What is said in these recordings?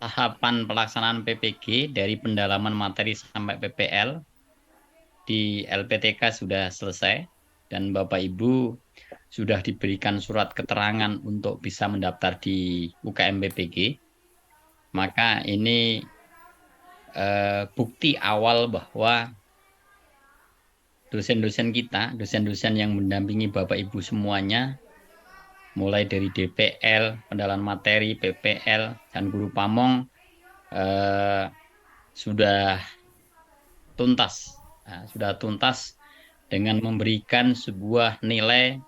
tahapan pelaksanaan PPG dari pendalaman materi sampai PPL di LPTK sudah selesai dan Bapak Ibu sudah diberikan surat keterangan untuk bisa mendaftar di UKM PPG. Maka ini bukti awal bahwa dosen-dosen kita, dosen-dosen yang mendampingi Bapak Ibu semuanya, mulai dari DPL, pendalaman materi, PPL, dan guru pamong, eh, sudah tuntas. Nah, sudah tuntas dengan memberikan sebuah nilai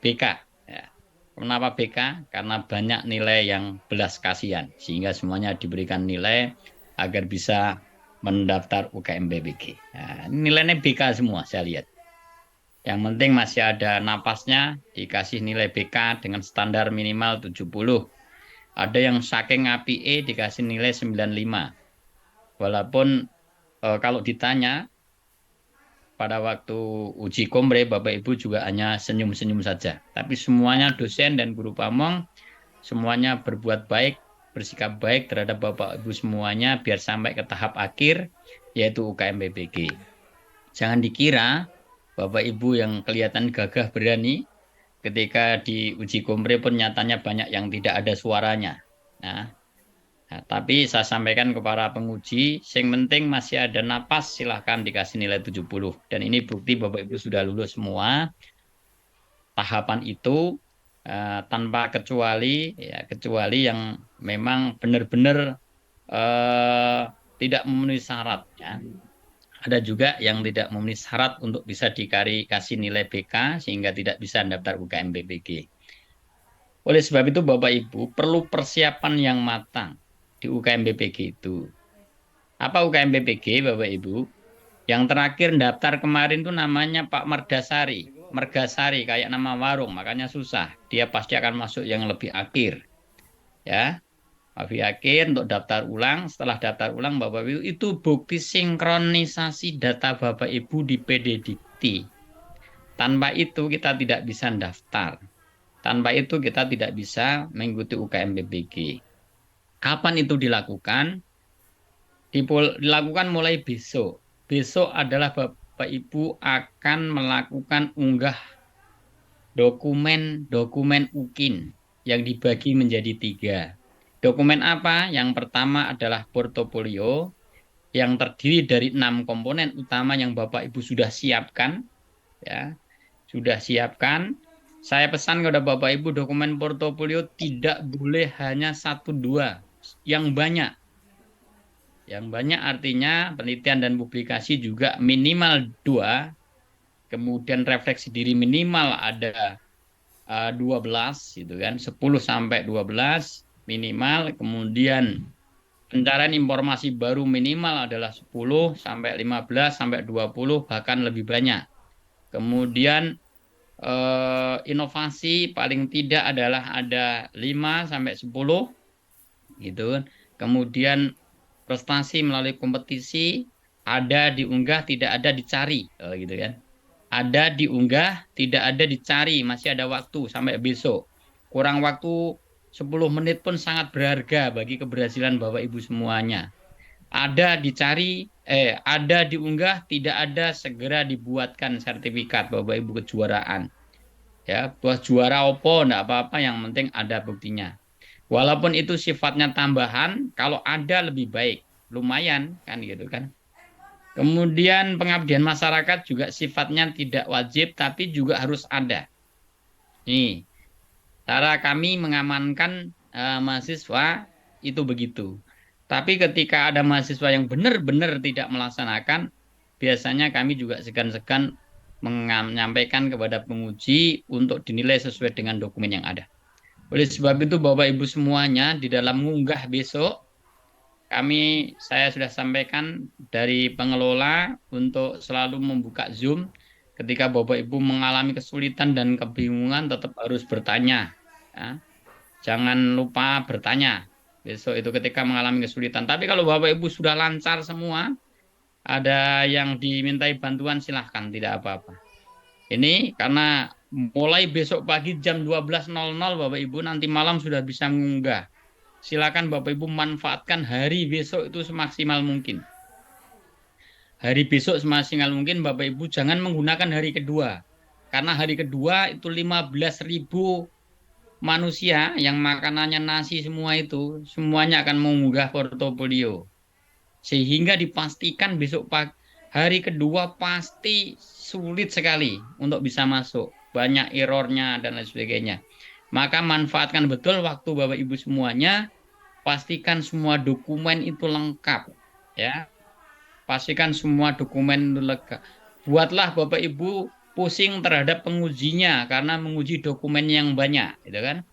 BK. Ya. Kenapa BK? Karena banyak nilai yang belas kasihan, sehingga semuanya diberikan nilai agar bisa mendaftar UKM BPG. Nah, nilainya BK semua saya lihat. Yang penting masih ada napasnya, dikasih nilai BK dengan standar minimal 70. Ada yang saking APE dikasih nilai 95. Walaupun kalau ditanya pada waktu uji komre Bapak Ibu juga hanya senyum-senyum saja. Tapi semuanya dosen dan guru pamong semuanya berbuat baik, bersikap baik terhadap Bapak Ibu semuanya biar sampai ke tahap akhir yaitu UKM PPG. Jangan dikira Bapak Ibu yang kelihatan gagah berani ketika di uji komre pun nyatanya banyak yang tidak ada suaranya. Nah, Nah, tapi saya sampaikan kepada penguji, yang penting masih ada napas, silahkan dikasih nilai 70. Dan ini bukti Bapak Ibu sudah lulus semua. Tahapan itu tanpa kecuali, ya kecuali yang memang benar-benar eh, tidak memenuhi syarat. Ya. Ada juga yang tidak memenuhi syarat untuk bisa dikasih nilai BK sehingga tidak bisa daftar UKM BPG. Oleh sebab itu Bapak Ibu perlu persiapan yang matang di UKM BPG itu. Apa UKM PPG, Bapak Ibu? Yang terakhir daftar kemarin tuh namanya Pak Merdasari. Mergasari kayak nama warung, makanya susah. Dia pasti akan masuk yang lebih akhir. Ya, lebih akhir untuk daftar ulang. Setelah daftar ulang, Bapak Ibu, itu bukti sinkronisasi data Bapak Ibu di PDDikti. Tanpa itu kita tidak bisa daftar. Tanpa itu kita tidak bisa mengikuti UKM PPG. Kapan itu dilakukan? Dilakukan mulai besok. Besok adalah Bapak Ibu akan melakukan unggah dokumen-dokumen UKIN yang dibagi menjadi tiga. Dokumen apa? Yang pertama adalah portofolio yang terdiri dari 6 komponen utama yang Bapak Ibu sudah siapkan. Ya, sudah siapkan. Saya pesan kepada Bapak Ibu dokumen portofolio tidak boleh hanya satu dua, yang banyak. Yang banyak artinya penelitian dan publikasi juga minimal 2, kemudian refleksi diri minimal ada 12 gitu kan, 10 sampai 12 minimal, kemudian pencarian informasi baru minimal adalah 10 sampai 15 sampai 20 bahkan lebih banyak. Kemudian inovasi paling tidak adalah ada 5 sampai 10 gitu kan. Kemudian prestasi melalui kompetisi ada diunggah tidak ada dicari gitu kan. Ada diunggah tidak ada dicari, masih ada waktu sampai besok. Kurang waktu 10 menit pun sangat berharga bagi keberhasilan Bapak Ibu semuanya. Ada dicari, ada diunggah, tidak ada segera dibuatkan sertifikat Bapak Ibu kejuaraan. Ya, buat juara opo enggak apa-apa, yang penting ada buktinya. Walaupun itu sifatnya tambahan, kalau ada lebih baik. Lumayan kan gitu kan. Kemudian pengabdian masyarakat juga sifatnya tidak wajib tapi juga harus ada. Nih, cara kami mengamankan mahasiswa itu begitu. Tapi ketika ada mahasiswa yang benar-benar tidak melaksanakan, biasanya kami juga segan-segan menyampaikan kepada penguji untuk dinilai sesuai dengan dokumen yang ada. Oleh sebab itu Bapak Ibu semuanya di dalam mengunggah besok saya sudah sampaikan dari pengelola untuk selalu membuka Zoom. Ketika Bapak Ibu mengalami kesulitan dan kebingungan, tetap harus bertanya. Ya. Jangan lupa bertanya. Besok itu ketika mengalami kesulitan. Tapi kalau Bapak Ibu sudah lancar semua, ada yang dimintai bantuan, silahkan, tidak apa-apa. Ini karena mulai besok pagi jam 12.00 Bapak Ibu nanti malam sudah bisa mengunggah silakan Bapak Ibu manfaatkan hari besok itu semaksimal mungkin. Hari besok semaksimal mungkin Bapak Ibu jangan menggunakan hari kedua. Karena hari kedua itu 15.000 manusia yang makanannya nasi semua itu semuanya akan mengunggah portofolio. Sehingga dipastikan besok pagi hari kedua pasti sulit sekali untuk bisa masuk. Banyak errornya dan lain sebagainya. Maka manfaatkan betul waktu Bapak Ibu semuanya, pastikan semua dokumen itu lengkap, ya. Pastikan semua dokumen itu lengkap. Buatlah Bapak Ibu pusing terhadap pengujinya karena menguji dokumen yang banyak, gitu kan?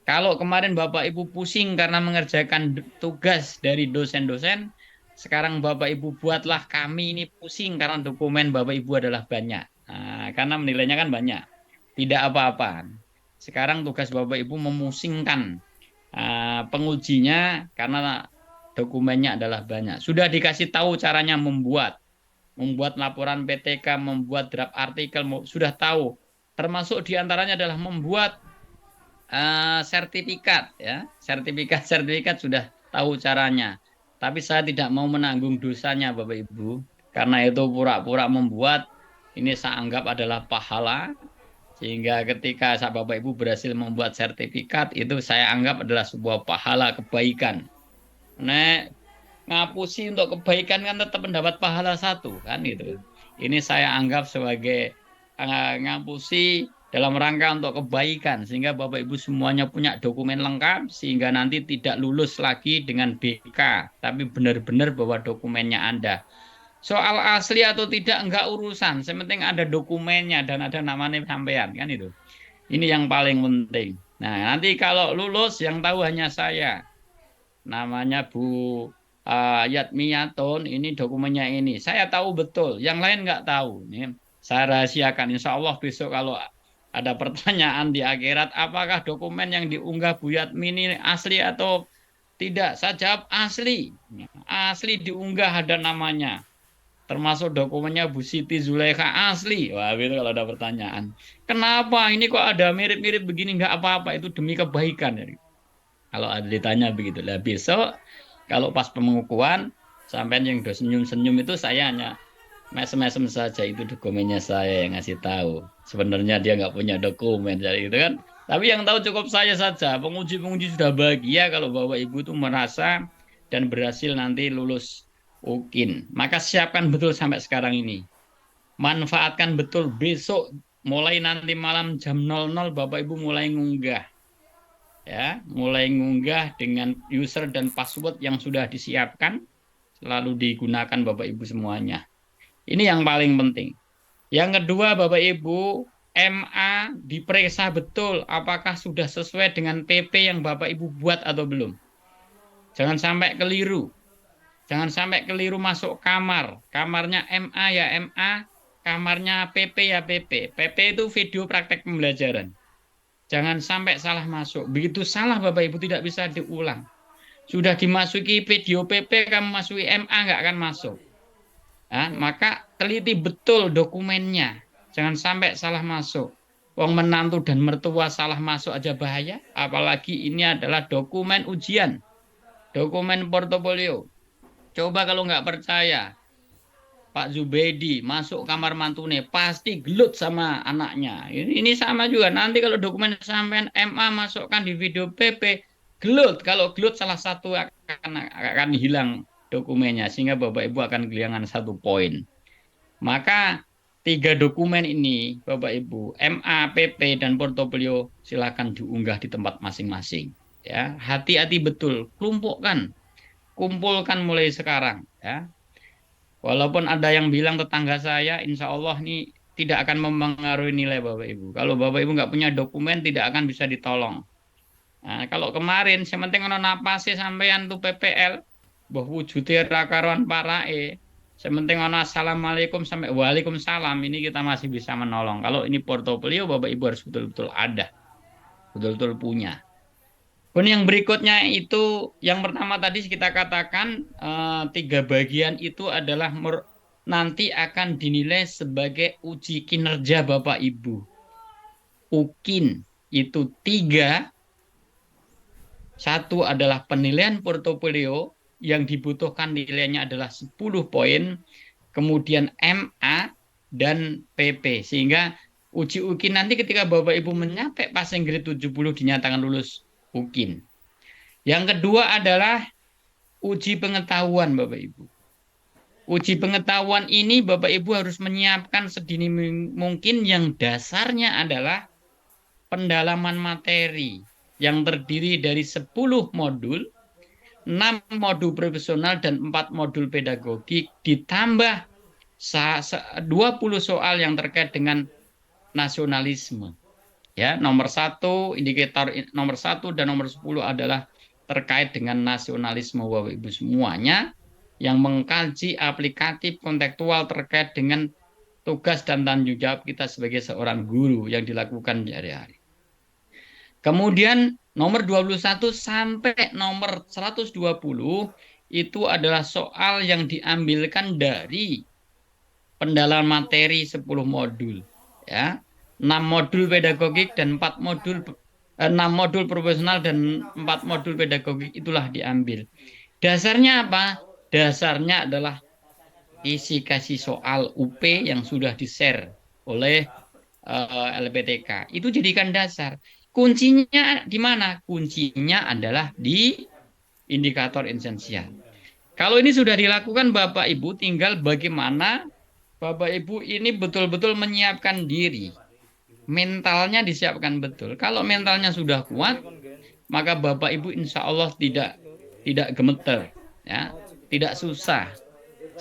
Kalau kemarin Bapak Ibu pusing karena mengerjakan tugas dari dosen-dosen, sekarang Bapak Ibu buatlah kami ini pusing karena dokumen Bapak Ibu adalah banyak. Nah, karena menilainya kan banyak. Tidak apa-apa. Sekarang tugas Bapak Ibu memusingkan pengujinya karena dokumennya adalah banyak. Sudah dikasih tahu caranya membuat laporan PTK, membuat draft artikel, sudah tahu. Termasuk diantaranya adalah membuat sertifikat, ya. Sertifikat sudah tahu caranya. Tapi saya tidak mau menanggung dosanya Bapak Ibu. Karena itu pura-pura membuat, ini saya anggap adalah pahala. Sehingga ketika Bapak Ibu berhasil membuat sertifikat, itu saya anggap adalah sebuah pahala kebaikan. Nek ngapusi untuk kebaikan kan tetap mendapat pahala satu, kan itu. Ini saya anggap sebagai ngapusi dalam rangka untuk kebaikan, sehingga Bapak Ibu semuanya punya dokumen lengkap, sehingga nanti tidak lulus lagi dengan BK, tapi benar-benar bahwa dokumennya ada. Soal asli atau tidak enggak urusan, sementing ada dokumennya dan ada namanya sampean, kan itu. Ini yang paling penting. Nah, nanti kalau lulus yang tahu hanya saya. Namanya Bu Yatmiyatun, ini dokumennya ini. Saya tahu betul, yang lain nggak tahu. Ini saya rahasiakan. Insya Allah besok kalau ada pertanyaan di akhirat, apakah dokumen yang diunggah Bu Yatmi ini asli atau tidak? Saya jawab asli. Asli diunggah ada namanya. Termasuk dokumennya Bu Siti Zulaikha asli. Wah, itu kalau ada pertanyaan. Kenapa ini kok ada mirip-mirip begini? Nggak apa-apa, itu demi kebaikan. Kalau ada ditanya begitu. Lah besok kalau pas pengukuhan sampai yang udah senyum-senyum itu saya hanya mesem-mesem saja, itu dokumennya saya yang ngasih tahu. Sebenarnya dia nggak punya dokumen jadi itu kan. Tapi yang tahu cukup saya saja. Penguji-penguji sudah bahagia kalau Bapak Ibu itu merasa dan berhasil nanti lulus UKIN. Maka siapkan betul sampai sekarang ini. Manfaatkan betul besok mulai nanti malam jam 00 Bapak Ibu mulai ngunggah. Ya, mulai ngunggah dengan user dan password yang sudah disiapkan, selalu digunakan Bapak Ibu semuanya. Ini yang paling penting. Yang kedua, Bapak Ibu, MA diperiksa betul apakah sudah sesuai dengan PP yang Bapak Ibu buat atau belum. Jangan sampai keliru. Jangan sampai keliru masuk kamar. Kamarnya MA ya MA, kamarnya PP ya PP. PP itu video praktek pembelajaran. Jangan sampai salah masuk. Begitu salah Bapak Ibu tidak bisa diulang. Sudah dimasuki video PP, kamu masuki MA nggak akan masuk. Nah, maka teliti betul dokumennya. Jangan sampai salah masuk. Wong menantu dan mertua salah masuk aja bahaya. Apalagi ini adalah dokumen ujian. Dokumen portofolio. Coba kalau nggak percaya. Pak Zubaidi masuk kamar mantune pasti gelut sama anaknya. Ini sama juga. Nanti kalau dokumen sampean MA masukkan di video PP, gelut. Kalau gelut salah satu akan hilang dokumennya sehingga Bapak Ibu akan kehilangan 1 poin. Maka 3 dokumen ini Bapak Ibu, MA, PP dan portofolio silakan diunggah di tempat masing-masing. Ya, hati-hati betul, kumpulkan mulai sekarang. Ya. Walaupun ada yang bilang tetangga saya, insya Allah ini tidak akan mempengaruhi nilai Bapak Ibu. Kalau Bapak Ibu nggak punya dokumen, tidak akan bisa ditolong. Nah, kalau kemarin, sementing ono napase sampean tuh PPL, bahwa wujudnya rakaruan parae, sementing ono assalamualaikum sampai waalaikumsalam, ini kita masih bisa menolong. Kalau ini portofolio, Bapak Ibu harus betul-betul ada, betul-betul punya. Kemudian yang berikutnya itu yang pertama tadi kita katakan 3 bagian itu adalah nanti akan dinilai sebagai uji kinerja Bapak Ibu. UKIN itu 3 Satu adalah penilaian portofolio yang dibutuhkan nilainya adalah 10 poin, kemudian MA dan PP. Sehingga uji UKIN nanti ketika Bapak Ibu mencapai passing grade 70 dinyatakan lulus UKIN. Yang kedua adalah uji pengetahuan Bapak Ibu. Uji pengetahuan ini Bapak Ibu harus menyiapkan sedini mungkin yang dasarnya adalah pendalaman materi yang terdiri dari 10 modul, 6 modul profesional dan 4 modul pedagogik ditambah 20 soal yang terkait dengan nasionalisme. Ya, nomor 1 indikator nomor 1 dan nomor 10 adalah terkait dengan nasionalisme Bapak Ibu semuanya yang mengkaji aplikatif kontekstual terkait dengan tugas dan tanggung jawab kita sebagai seorang guru yang dilakukan sehari-hari. Kemudian nomor 21 sampai nomor 120 itu adalah soal yang diambilkan dari pendalaman materi 10 modul. Ya. 6 modul pedagogik dan 4 modul 6 modul profesional dan 4 modul pedagogik itulah diambil. Dasarnya apa? Dasarnya adalah isi kasih soal UP yang sudah di-share oleh LPTK. Itu jadikan dasar. Kuncinya di mana? Kuncinya adalah di indikator esensial. Kalau ini sudah dilakukan Bapak Ibu, tinggal bagaimana Bapak Ibu ini betul-betul menyiapkan diri. Mentalnya disiapkan betul. Kalau mentalnya sudah kuat, maka Bapak Ibu insya Allah tidak gemeter, ya, tidak susah.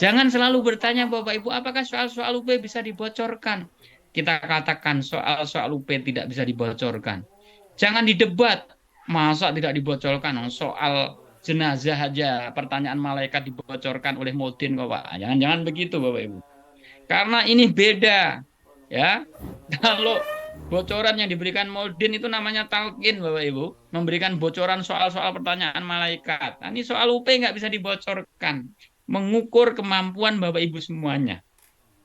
Jangan selalu bertanya Bapak Ibu, apakah soal-soal UP bisa dibocorkan? Kita katakan soal-soal UP tidak bisa dibocorkan. Jangan didebat, masa tidak dibocorkan? Soal jenazah aja, pertanyaan malaikat dibocorkan oleh Modin kok Pak. Jangan-jangan begitu Bapak Ibu. Karena ini beda, ya. Kalau bocoran yang diberikan Modin itu namanya talqin Bapak Ibu, memberikan bocoran soal-soal pertanyaan malaikat. Nah, ini soal UP nggak bisa dibocorkan. Mengukur kemampuan Bapak Ibu semuanya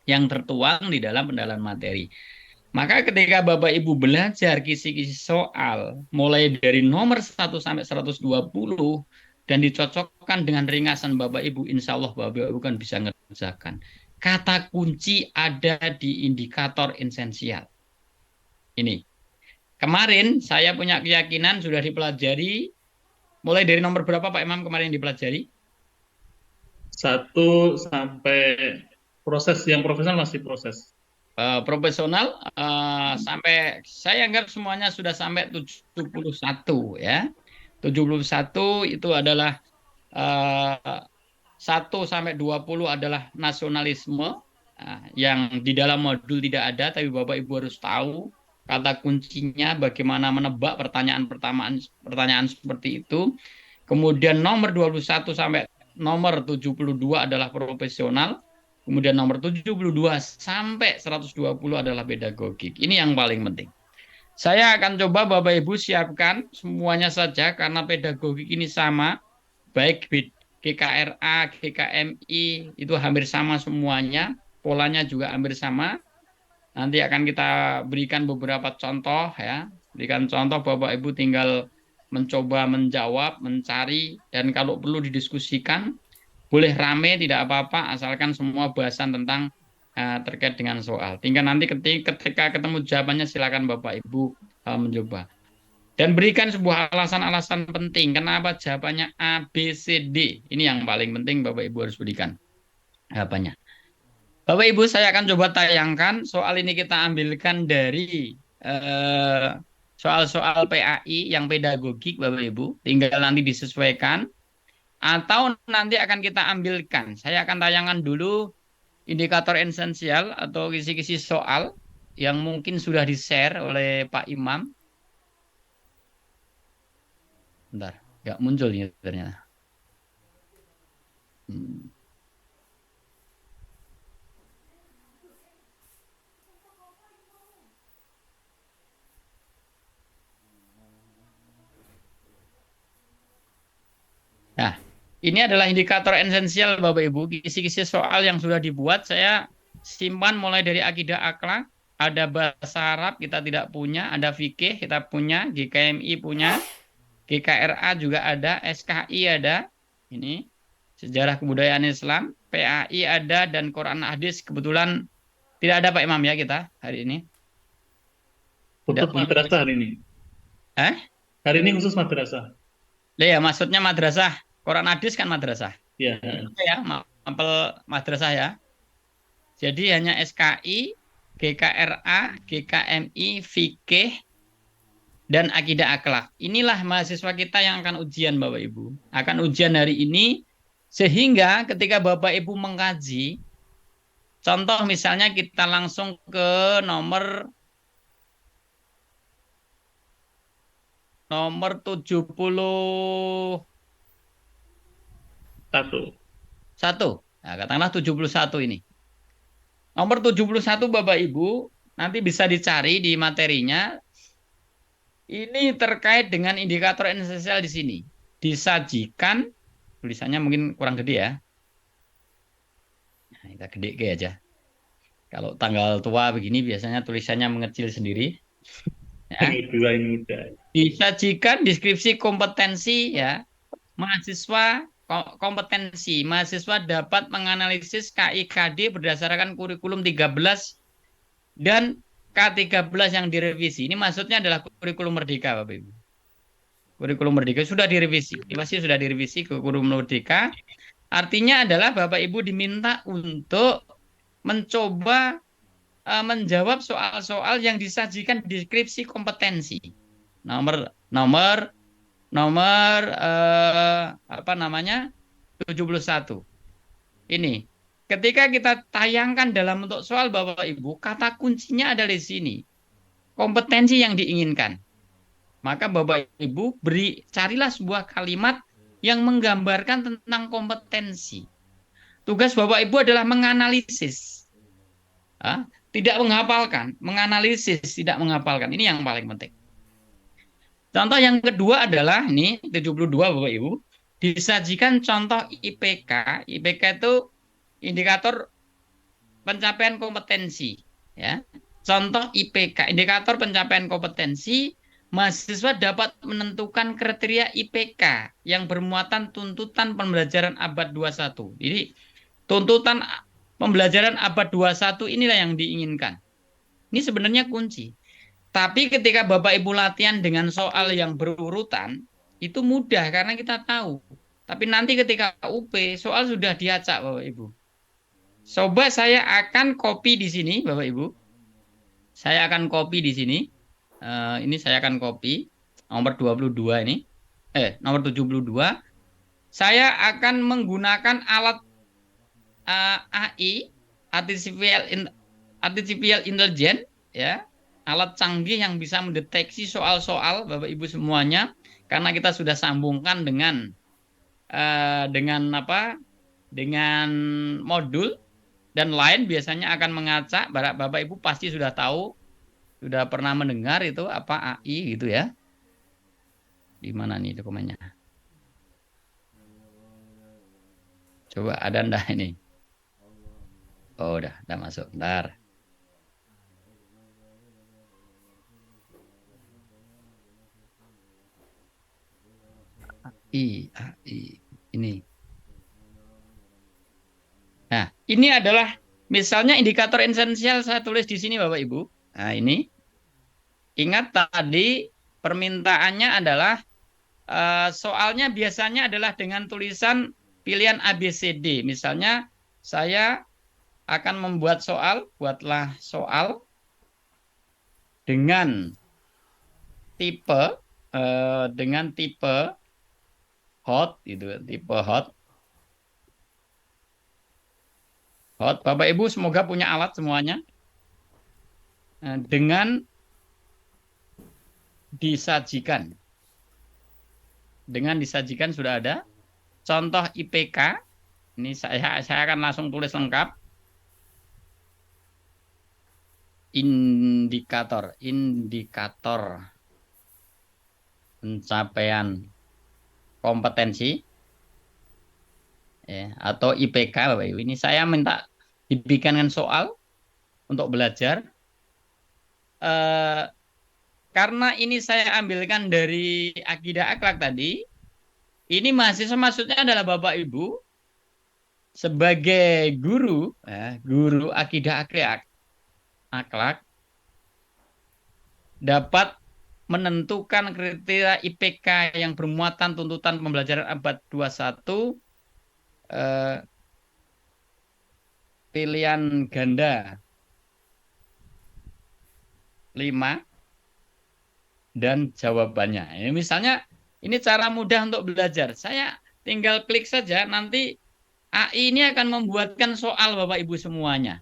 yang tertuang di dalam pendalaman materi. Maka ketika Bapak Ibu belajar kisi-kisi soal mulai dari nomor 1 sampai 120 dan dicocokkan dengan ringasan Bapak Ibu, insya Allah Bapak Ibu kan bisa ngerjakan. Kata kunci ada di indikator esensial. Ini. Kemarin saya punya keyakinan sudah dipelajari mulai dari nomor berapa Pak Imam kemarin dipelajari? 1 sampai proses yang profesional masih proses. Profesional sampai saya anggap semuanya sudah sampai 71 ya. 71 itu adalah 1 sampai 20 adalah nasionalisme yang di dalam modul tidak ada tapi Bapak Ibu harus tahu kata kuncinya bagaimana menebak pertanyaan seperti itu. Kemudian nomor 21 sampai nomor 72 adalah profesional. Kemudian nomor 72 sampai 120 adalah pedagogik. Ini yang paling penting. Saya akan coba Bapak Ibu siapkan semuanya saja karena pedagogik ini sama. Baik GKRA, GKMI itu hampir sama semuanya. Polanya juga hampir sama. Nanti akan kita berikan beberapa contoh ya. Berikan contoh Bapak Ibu tinggal mencoba menjawab, mencari, dan kalau perlu didiskusikan boleh rame tidak apa-apa asalkan semua bahasan tentang terkait dengan soal. Tinggal nanti ketika ketemu jawabannya silakan Bapak Ibu mencoba. Dan berikan sebuah alasan-alasan penting kenapa jawabannya A, B, C, D. Ini yang paling penting Bapak Ibu harus berikan jawabannya. Bapak Ibu saya akan coba tayangkan soal ini kita ambilkan dari soal-soal PAI yang pedagogik Bapak Ibu. Tinggal nanti disesuaikan atau nanti akan kita ambilkan. Saya akan tayangkan dulu indikator esensial atau kisi-kisi soal yang mungkin sudah di-share oleh Pak Imam. Bentar, nggak muncul ini ternyata. Nah, ini adalah indikator esensial Bapak Ibu. Kisi-kisi soal yang sudah dibuat saya simpan mulai dari akidah akhlak, ada bahasa Arab kita tidak punya, ada fikih kita punya, GKMI punya, GKRA juga ada, SKI ada, ini Sejarah Kebudayaan Islam, PAI ada, dan Quran Hadis kebetulan tidak ada Pak Imam ya kita hari ini. Tidak Khusus punya. madrasah hari ini. Eh? Hari ini khusus madrasah. Lah ya, maksudnya madrasah. Quran Hadis kan madrasah. Ya, Itu ya, mapel madrasah ya. Jadi hanya SKI, GKRA, GKMI, Fikih, dan Akidah Akhlak. Inilah mahasiswa kita yang akan ujian Bapak Ibu. Akan ujian hari ini, sehingga ketika Bapak Ibu mengkaji, contoh misalnya kita langsung ke nomor 71. satu. Nah, katakanlah 71 ini. Nomor 71 Bapak Ibu, nanti bisa dicari di materinya. Ini terkait dengan indikator esensial di sini. Disajikan, tulisannya mungkin kurang gede ya. Nah, kita gede aja. Kalau tanggal tua begini biasanya tulisannya mengecil sendiri. Ya. Dua ini mudah. Disajikan deskripsi kompetensi ya. Mahasiswa dapat menganalisis KIKD berdasarkan kurikulum 13 dan K13 yang direvisi. Ini maksudnya adalah kurikulum merdeka, Bapak Ibu. Kurikulum merdeka sudah direvisi. Ini pasti sudah direvisi ke kurikulum merdeka. Artinya adalah Bapak Ibu diminta untuk mencoba menjawab soal-soal yang disajikan deskripsi kompetensi. Nomor nomor nomor apa namanya? 71. Ini. Ketika kita tayangkan dalam bentuk soal Bapak Ibu, kata kuncinya ada di sini. Kompetensi yang diinginkan. Maka Bapak Ibu carilah sebuah kalimat yang menggambarkan tentang kompetensi. Tugas Bapak Ibu adalah menganalisis. Tidak menghafalkan, menganalisis, tidak menghafalkan. Ini yang paling penting. Contoh yang kedua adalah ini 72 Bapak Ibu, disajikan contoh IPK. IPK itu indikator pencapaian kompetensi, ya. Contoh IPK, indikator pencapaian kompetensi, mahasiswa dapat menentukan kriteria IPK yang bermuatan tuntutan pembelajaran abad 21. Jadi tuntutan pembelajaran abad 21 inilah yang diinginkan. Ini sebenarnya kunci. Tapi ketika Bapak Ibu latihan dengan soal yang berurutan, itu mudah karena kita tahu. Tapi nanti ketika UP, soal sudah diacak Bapak Ibu. Coba saya akan copy di sini, Bapak Ibu. Saya akan copy di sini. Ini saya akan copy. Nomor 22 ini. Nomor 72. Saya akan menggunakan alat AI, Artificial Intelligence, ya. Alat canggih yang bisa mendeteksi soal-soal Bapak Ibu semuanya. Karena kita sudah sambungkan dengan apa? Dengan modul. Dan lain biasanya akan mengacak, Bapak Ibu pasti sudah tahu, sudah pernah mendengar itu apa AI gitu ya. Di mana nih dokumennya? Coba ada ndak ini? Oh, udah masuk. Bentar. AI ini. Nah, ini adalah misalnya indikator esensial saya tulis di sini Bapak Ibu. Nah, ini. Ingat tadi permintaannya adalah soalnya biasanya adalah dengan tulisan pilihan ABCD. Misalnya saya akan membuat soal, buatlah soal dengan tipe hot itu, tipe hot. Bapak Ibu semoga punya alat semuanya. Dengan disajikan. Dengan disajikan sudah ada. Contoh IPK. Ini saya akan langsung tulis lengkap. Indikator pencapaian kompetensi. Ya, atau IPK Bapak Ibu. Ini saya minta dibikinkan soal untuk belajar. karena ini saya ambilkan dari akidah akhlak tadi, ini mahasiswa maksudnya adalah Bapak Ibu sebagai guru, guru akidah akhlak dapat menentukan kriteria IPK yang bermuatan tuntutan pembelajaran abad 21 pilihan ganda 5 dan jawabannya. Ini misalnya ini cara mudah untuk belajar. Saya tinggal klik saja, nanti AI ini akan membuatkan soal Bapak Ibu semuanya.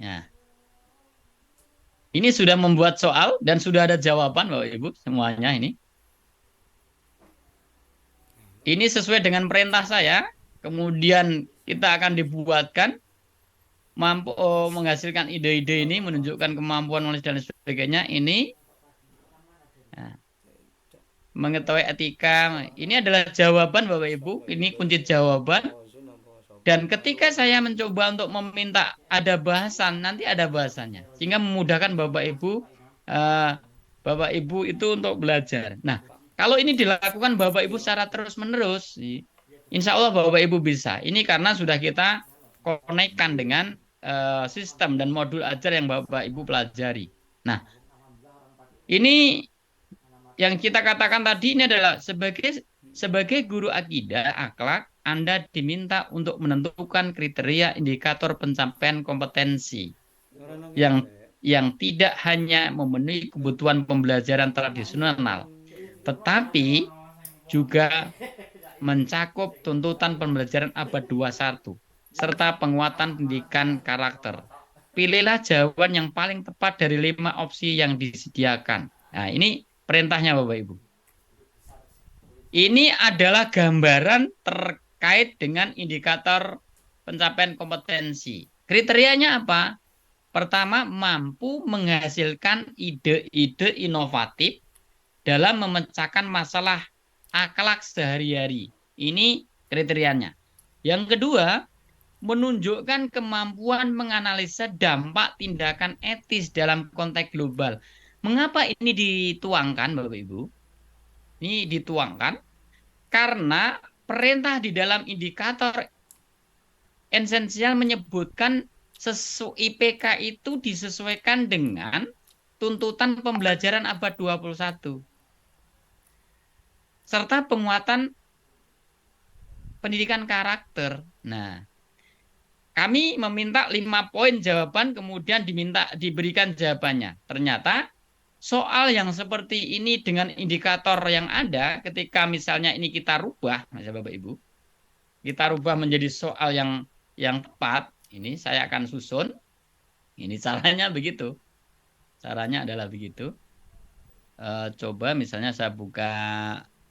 Ya. Ini sudah membuat soal dan sudah ada jawaban Bapak Ibu semuanya ini. Ini sesuai dengan perintah saya. Kemudian kita akan dibuatkan mampu menghasilkan ide-ide ini, menunjukkan kemampuan menulis dan sebagainya. Ini mengetahui etika. Ini adalah jawaban Bapak Ibu. Ini kunci jawaban. Dan ketika saya mencoba untuk meminta ada bahasan, nanti ada bahasannya. Sehingga memudahkan Bapak Ibu itu untuk belajar. Nah, kalau ini dilakukan Bapak Ibu secara terus-menerus, insya Allah Bapak Ibu bisa. Ini karena sudah kita konekkan dengan sistem dan modul ajar yang Bapak Ibu pelajari. Nah, ini yang kita katakan tadi ini adalah sebagai guru akidah akhlak, Anda diminta untuk menentukan kriteria indikator pencapaian kompetensi yang tidak hanya memenuhi kebutuhan pembelajaran tradisional, tetapi juga mencakup tuntutan pembelajaran abad 21 serta penguatan pendidikan karakter. Pilihlah jawaban yang paling tepat dari 5 opsi yang disediakan. Nah, ini perintahnya Bapak Ibu. Ini adalah gambaran terkait dengan indikator pencapaian kompetensi. Kriterianya apa? Pertama, mampu menghasilkan ide-ide inovatif dalam memecahkan masalah akhlak sehari-hari. Ini kriterianya. Yang kedua, menunjukkan kemampuan menganalisa dampak tindakan etis dalam konteks global. Mengapa ini dituangkan, Bapak Ibu? Ini dituangkan karena perintah di dalam indikator esensial menyebutkan IPK itu disesuaikan dengan tuntutan pembelajaran abad 21 serta penguatan pendidikan karakter. Nah, kami meminta 5 poin jawaban, kemudian diberikan jawabannya. Ternyata soal yang seperti ini dengan indikator yang ada, ketika misalnya ini kita rubah, Bapak Ibu, kita rubah menjadi soal yang tepat, ini saya akan susun. Ini caranya begitu. Caranya adalah begitu. Coba misalnya saya buka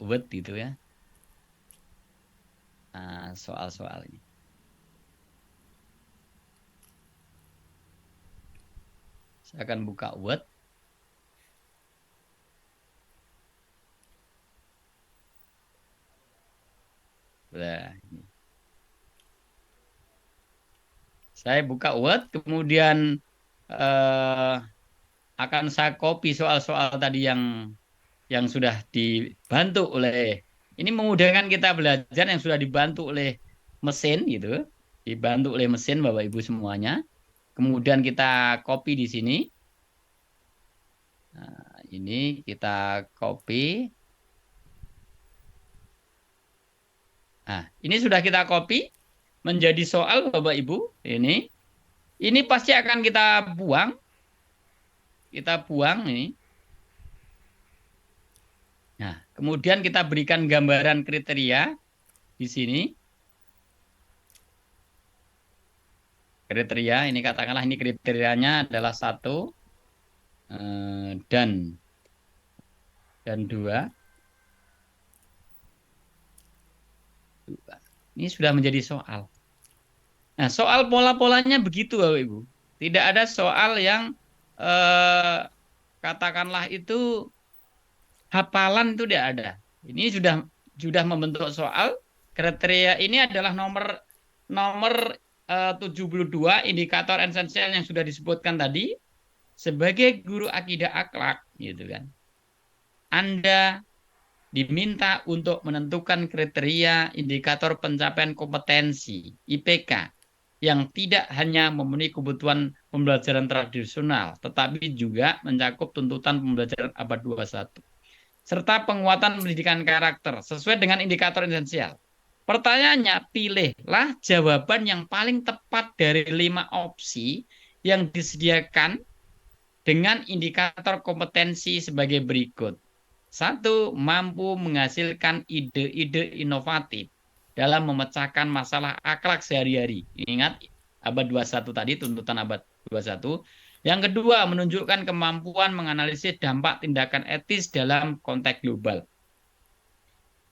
Word gitu ya. Nah, soal-soal ini. Saya akan buka Word. Nah, ini. Saya buka Word, kemudian akan saya copy soal-soal tadi yang sudah dibantu oleh, ini memudahkan kita belajar yang sudah dibantu oleh mesin gitu, dibantu oleh mesin Bapak Ibu semuanya. Kemudian kita copy di sini. Nah, ini kita copy. Nah, ini sudah kita copy menjadi soal Bapak Ibu. Ini pasti akan kita buang. Kita buang ini. Nah, kemudian kita berikan gambaran kriteria di sini. Kriteria ini katakanlah ini kriterianya adalah 1 dan 2. Ini sudah menjadi soal. Nah, soal pola-polanya begitu Bapak Ibu. Tidak ada soal yang katakanlah itu hafalan, itu tidak ada. Ini sudah membentuk soal. Kriteria ini adalah nomor 72 indikator esensial yang sudah disebutkan tadi. sebagai guru akidah akhlak, gitu kan, Anda diminta untuk menentukan kriteria indikator pencapaian kompetensi IPK yang tidak hanya memenuhi kebutuhan pembelajaran tradisional, tetapi juga mencakup tuntutan pembelajaran abad 21, serta penguatan pendidikan karakter sesuai dengan indikator esensial. Pertanyaannya, pilihlah jawaban yang paling tepat dari 5 opsi yang disediakan dengan indikator kompetensi sebagai berikut. 1. Mampu menghasilkan ide-ide inovatif dalam memecahkan masalah akhlak sehari-hari. Ingat, abad 21 tadi, tuntutan abad 21. Yang kedua, menunjukkan kemampuan menganalisis dampak tindakan etis dalam konteks global.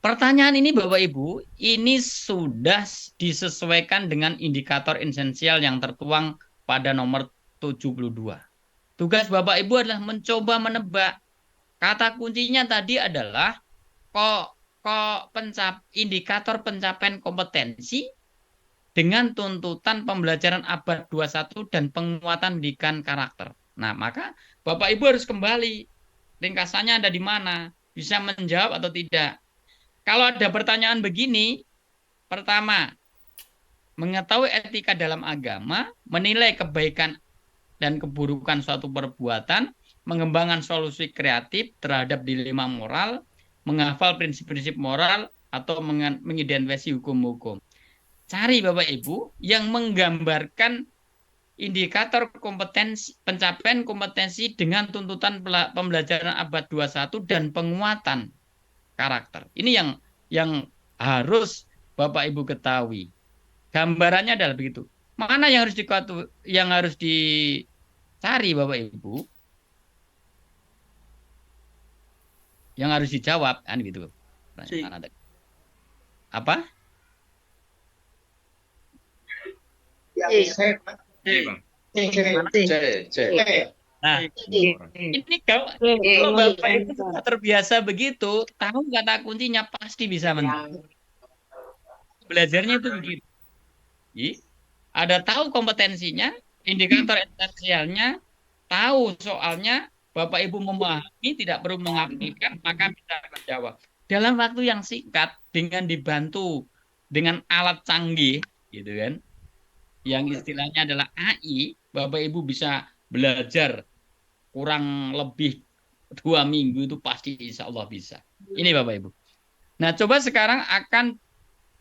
Pertanyaan ini Bapak Ibu, ini sudah disesuaikan dengan indikator esensial yang tertuang pada nomor 72. Tugas Bapak Ibu adalah mencoba menebak. Kata kuncinya tadi adalah indikator pencapaian kompetensi dengan tuntutan pembelajaran abad 21 dan penguatan pendidikan karakter. Nah, maka Bapak Ibu harus kembali. Ringkasannya ada di mana? Bisa menjawab atau tidak? Kalau ada pertanyaan begini, pertama, mengetahui etika dalam agama, menilai kebaikan dan keburukan suatu perbuatan, mengembangkan solusi kreatif terhadap dilema moral, menghafal prinsip-prinsip moral, atau mengidentifikasi hukum-hukum. Cari Bapak Ibu yang menggambarkan indikator kompetensi, pencapaian kompetensi dengan tuntutan pembelajaran abad 21 dan penguatan karakter. Ini yang harus Bapak Ibu ketahui. Gambarannya adalah begitu. Mana yang harus dicari Bapak Ibu? Yang harus dijawab kan gitu. Apa? Nah, ini kalau Bapak Ibu sudah terbiasa begitu, tahu kata kuncinya pasti bisa menang. Belajarnya itu begitu. Ada tahu kompetensinya, indikator esensialnya, tahu soalnya, Bapak Ibu memahami, tidak perlu mengaplikasikan, maka bisa menjawab. Dalam waktu yang singkat, dengan dibantu dengan alat canggih, gitu kan, yang istilahnya adalah AI, Bapak Ibu bisa belajar kurang lebih 2 minggu itu pasti insya Allah bisa. Ini Bapak Ibu. Nah, coba sekarang akan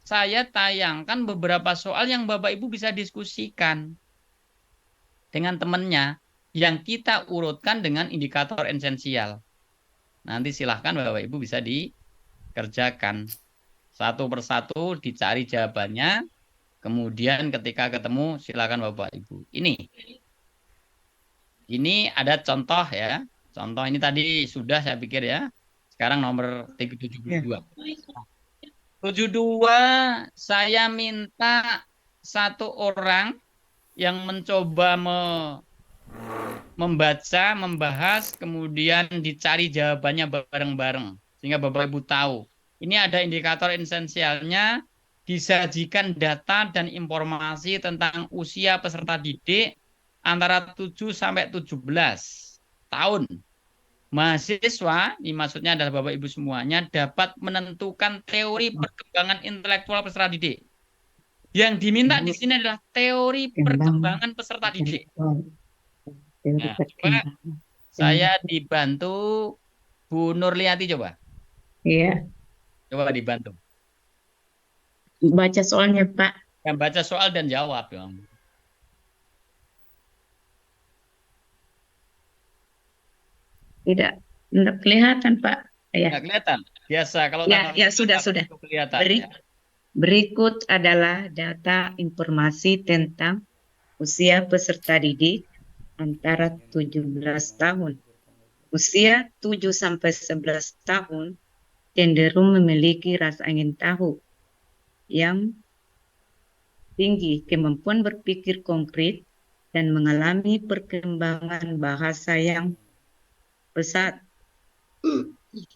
saya tayangkan beberapa soal yang Bapak Ibu bisa diskusikan dengan temannya yang kita urutkan dengan indikator esensial. Nanti silahkan Bapak Ibu bisa dikerjakan. Satu persatu dicari jawabannya. Kemudian ketika ketemu silakan Bapak Ibu. Ini ada contoh ya. Contoh ini tadi sudah saya pikir ya. Sekarang nomor 72. 72 saya minta satu orang yang mencoba membaca, membahas, kemudian dicari jawabannya bareng-bareng. Sehingga Bapak Ibu tahu. Ini ada indikator esensialnya, disajikan data dan informasi tentang usia peserta didik antara 7 sampai 17 tahun. Mahasiswa, ini maksudnya adalah Bapak Ibu semuanya, dapat menentukan teori perkembangan intelektual peserta didik. Yang diminta di sini adalah teori perkembangan peserta didik. Nah, coba saya dibantu Bu Nurliati coba. Iya. Coba dibantu. Baca soalnya, Pak. Yang baca soal dan jawab. Ya. Tidak kelihatan, Pak. Ya. Nggak kelihatan. Biasa kalau ya sudah. Kelihatan. Berikut adalah data informasi tentang usia peserta didik antara 17 tahun. Usia 7 sampai 11 tahun cenderung memiliki rasa ingin tahu yang tinggi, kemampuan berpikir konkret, dan mengalami perkembangan bahasa yang pesat.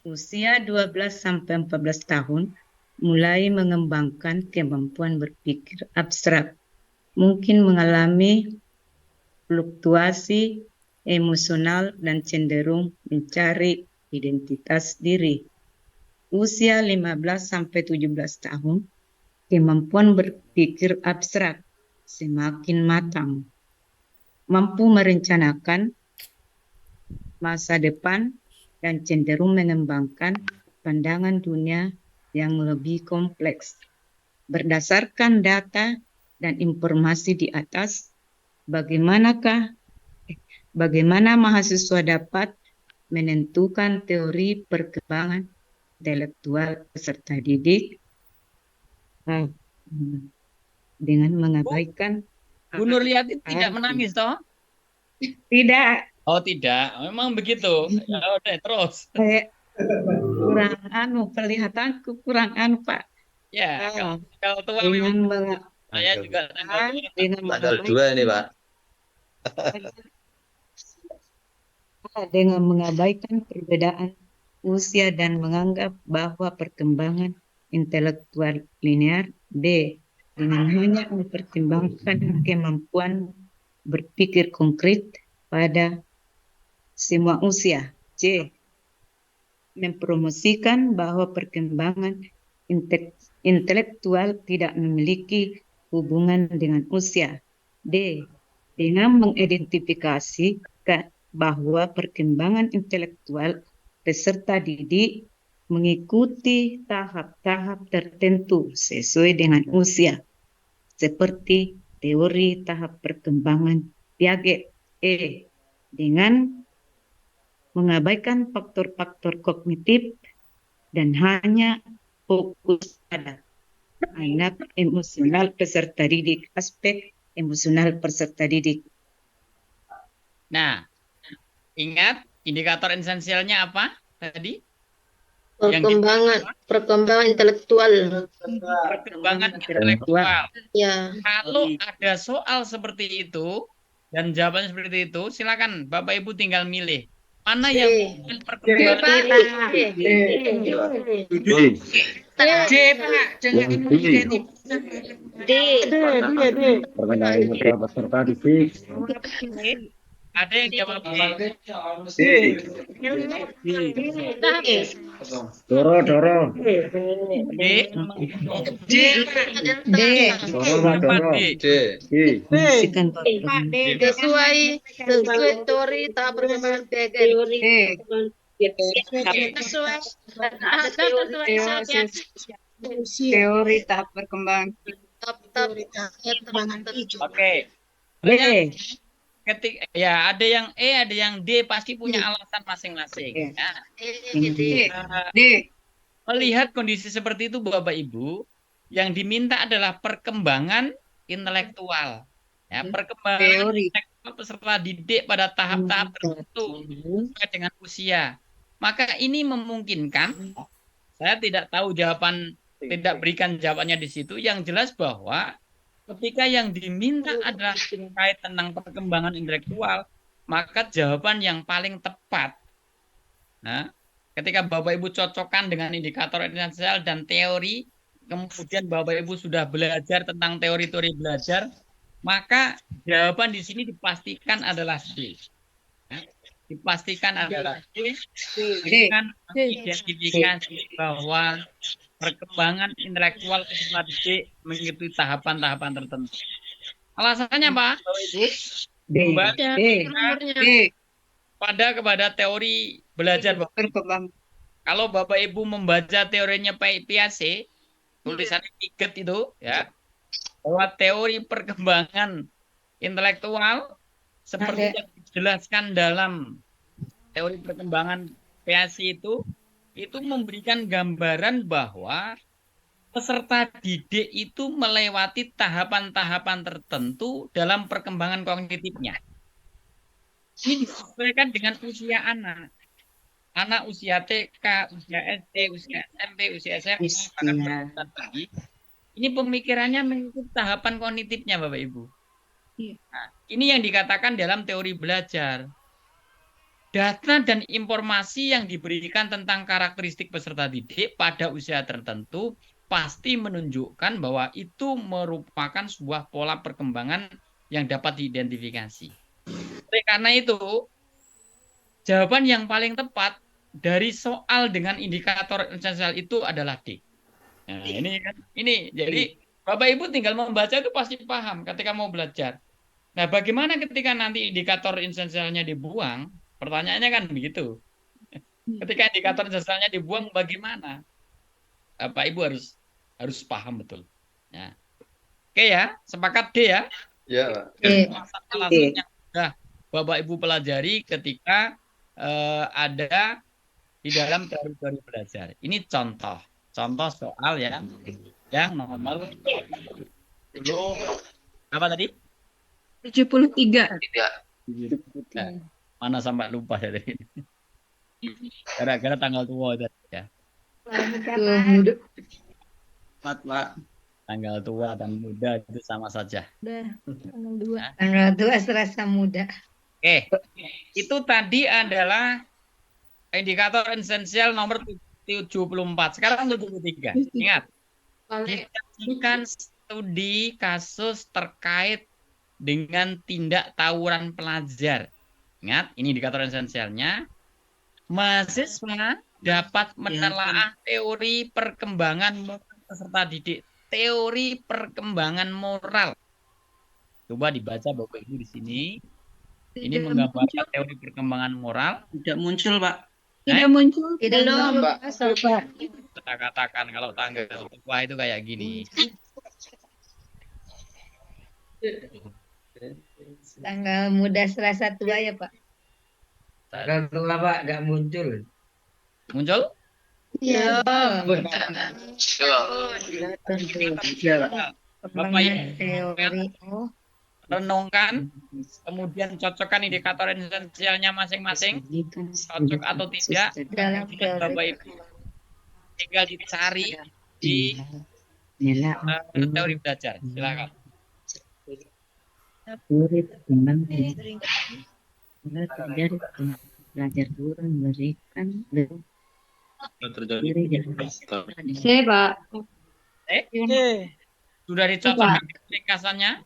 Usia 12 sampai 14 tahun mulai mengembangkan kemampuan berpikir abstrak, mungkin mengalami fluktuasi emosional, dan cenderung mencari identitas diri. Usia 15-17 tahun, kemampuan berpikir abstrak semakin matang, mampu merencanakan masa depan, dan cenderung mengembangkan pandangan dunia yang lebih kompleks. Berdasarkan data dan informasi di atas, bagaimana mahasiswa dapat menentukan teori perkembangan intelektual peserta didik dengan mengabaikan Bu Nurliati tidak menangis toh? Tidak, Oh tidak, memang begitu. Ya udah terus. kurang kelihatanku kurang Pak. Ya, kalau tua Dengan memang saya juga tanggal 2 ini, Pak. dengan mengabaikan perbedaan usia dan menganggap bahwa perkembangan intelektual linear. B. Dengan hanya mempertimbangkan kemampuan berpikir konkret pada semua usia. C. Mempromosikan bahwa perkembangan intelektual tidak memiliki hubungan dengan usia. D. Dengan mengidentifikasi bahwa perkembangan intelektual peserta didik mengikuti tahap-tahap tertentu sesuai dengan usia, seperti teori tahap perkembangan Piaget. E. Dengan mengabaikan faktor-faktor kognitif dan hanya fokus pada anak emosional peserta didik, aspek emosional peserta didik. Nah, ingat indikator esensialnya apa tadi? Perkembangan intelektual. Perkembangan intelektual. Ya. Kalau ada soal seperti itu dan jawabannya seperti itu, silakan Bapak Ibu tinggal milih mana yang perkembangan. D, Pak, jangan Ada yang jawab B. Doro. D. Sesuai teori tahap perkembangan Piaget. Teori tahap perkembangan. Oke. B. Ya, ada yang E, ada yang D, pasti punya alasan masing-masing. Nah, D. melihat kondisi seperti itu, Bapak Ibu, yang diminta adalah perkembangan intelektual. Ya, perkembangan intelektual peserta didik pada tahap-tahap tertentu sesuai dengan usia. Maka ini memungkinkan, saya tidak tahu jawaban, tidak berikan jawabannya di situ. Yang jelas bahwa ketika yang diminta adalah terkait tentang perkembangan intelektual, maka jawaban yang paling tepat. Nah, ketika Bapak Ibu cocokkan dengan indikator esensial dan teori, kemudian Bapak Ibu sudah belajar tentang teori-teori belajar, maka jawaban di sini dipastikan adalah D. Dipastikan adalah D dengan mengidentifikasi bahwa perkembangan intelektual peserta didik mengikuti tahapan-tahapan tertentu. Alasannya apa, Bapak Ibu? Kepada teori belajar berkembang. Kalau Bapak Ibu membaca teorinya Piaget, tulisannya Piaget itu, ya, bahwa teori perkembangan intelektual seperti yang dijelaskan dalam teori perkembangan Piaget itu memberikan gambaran bahwa peserta didik itu melewati tahapan-tahapan tertentu dalam perkembangan kognitifnya. Ini disesuaikan dengan usia anak. Anak usia TK, usia SD, usia SMP, usia SMA, bahkan tinggi. Ini pemikirannya mengikuti tahapan kognitifnya, Bapak Ibu. Nah, ini yang dikatakan dalam teori belajar. Data dan informasi yang diberikan tentang karakteristik peserta didik pada usia tertentu pasti menunjukkan bahwa itu merupakan sebuah pola perkembangan yang dapat diidentifikasi. Oleh karena itu, jawaban yang paling tepat dari soal dengan indikator esensial itu adalah D. Nah, ini kan, ini jadi Bapak Ibu tinggal membaca itu pasti paham ketika mau belajar. Nah, bagaimana ketika nanti indikator esensialnya dibuang? Pertanyaannya kan begitu. Ketika indikator esensialnya dibuang, bagaimana? Bapak Ibu harus paham betul. Ya. Oke ya, sepakat D ya. Ya, Pak. Alasan yang sudah Bapak Ibu pelajari ketika ada di dalam teori-teori belajar. Ini contoh soal ya yang nomor 10 apa tadi? 73. Nah, mana sampai lupa ya tadi. Gara-gara tanggal tua tadi ya. Pak. Tanggal tua dan muda itu sama saja. Udah, tanggal 2. Tanggal 2 serasa muda. Oke, itu tadi adalah indikator esensial nomor 74. Sekarang 73. Ingat, kita studi kasus terkait dengan tindak tawuran pelajar. Ingat, ini indikator esensialnya. Mahasiswa dapat menelaah teori perkembangan moral peserta didik. Teori perkembangan moral. Coba dibaca Bapak Ibu di sini. Ini menggambarkan teori perkembangan moral. Tidak muncul, Pak. Tidak muncul. Belum. Kita katakan kalau tanggal tua itu kayak gini. Tanggal muda serasa tua ya Pak. Tanggal tua, Pak, nggak muncul. Muncul? Ya. Bapak Ibu Teori. renungkan, kemudian cocokkan indikator esensialnya masing-masing, cocok atau tidak. Dalam Kemudian Bapak Ibu tinggal dicari di teori belajar. Silakan. Belajar dulu memberikan Saya, Pak. Sudah dicocokkan ringkasannya?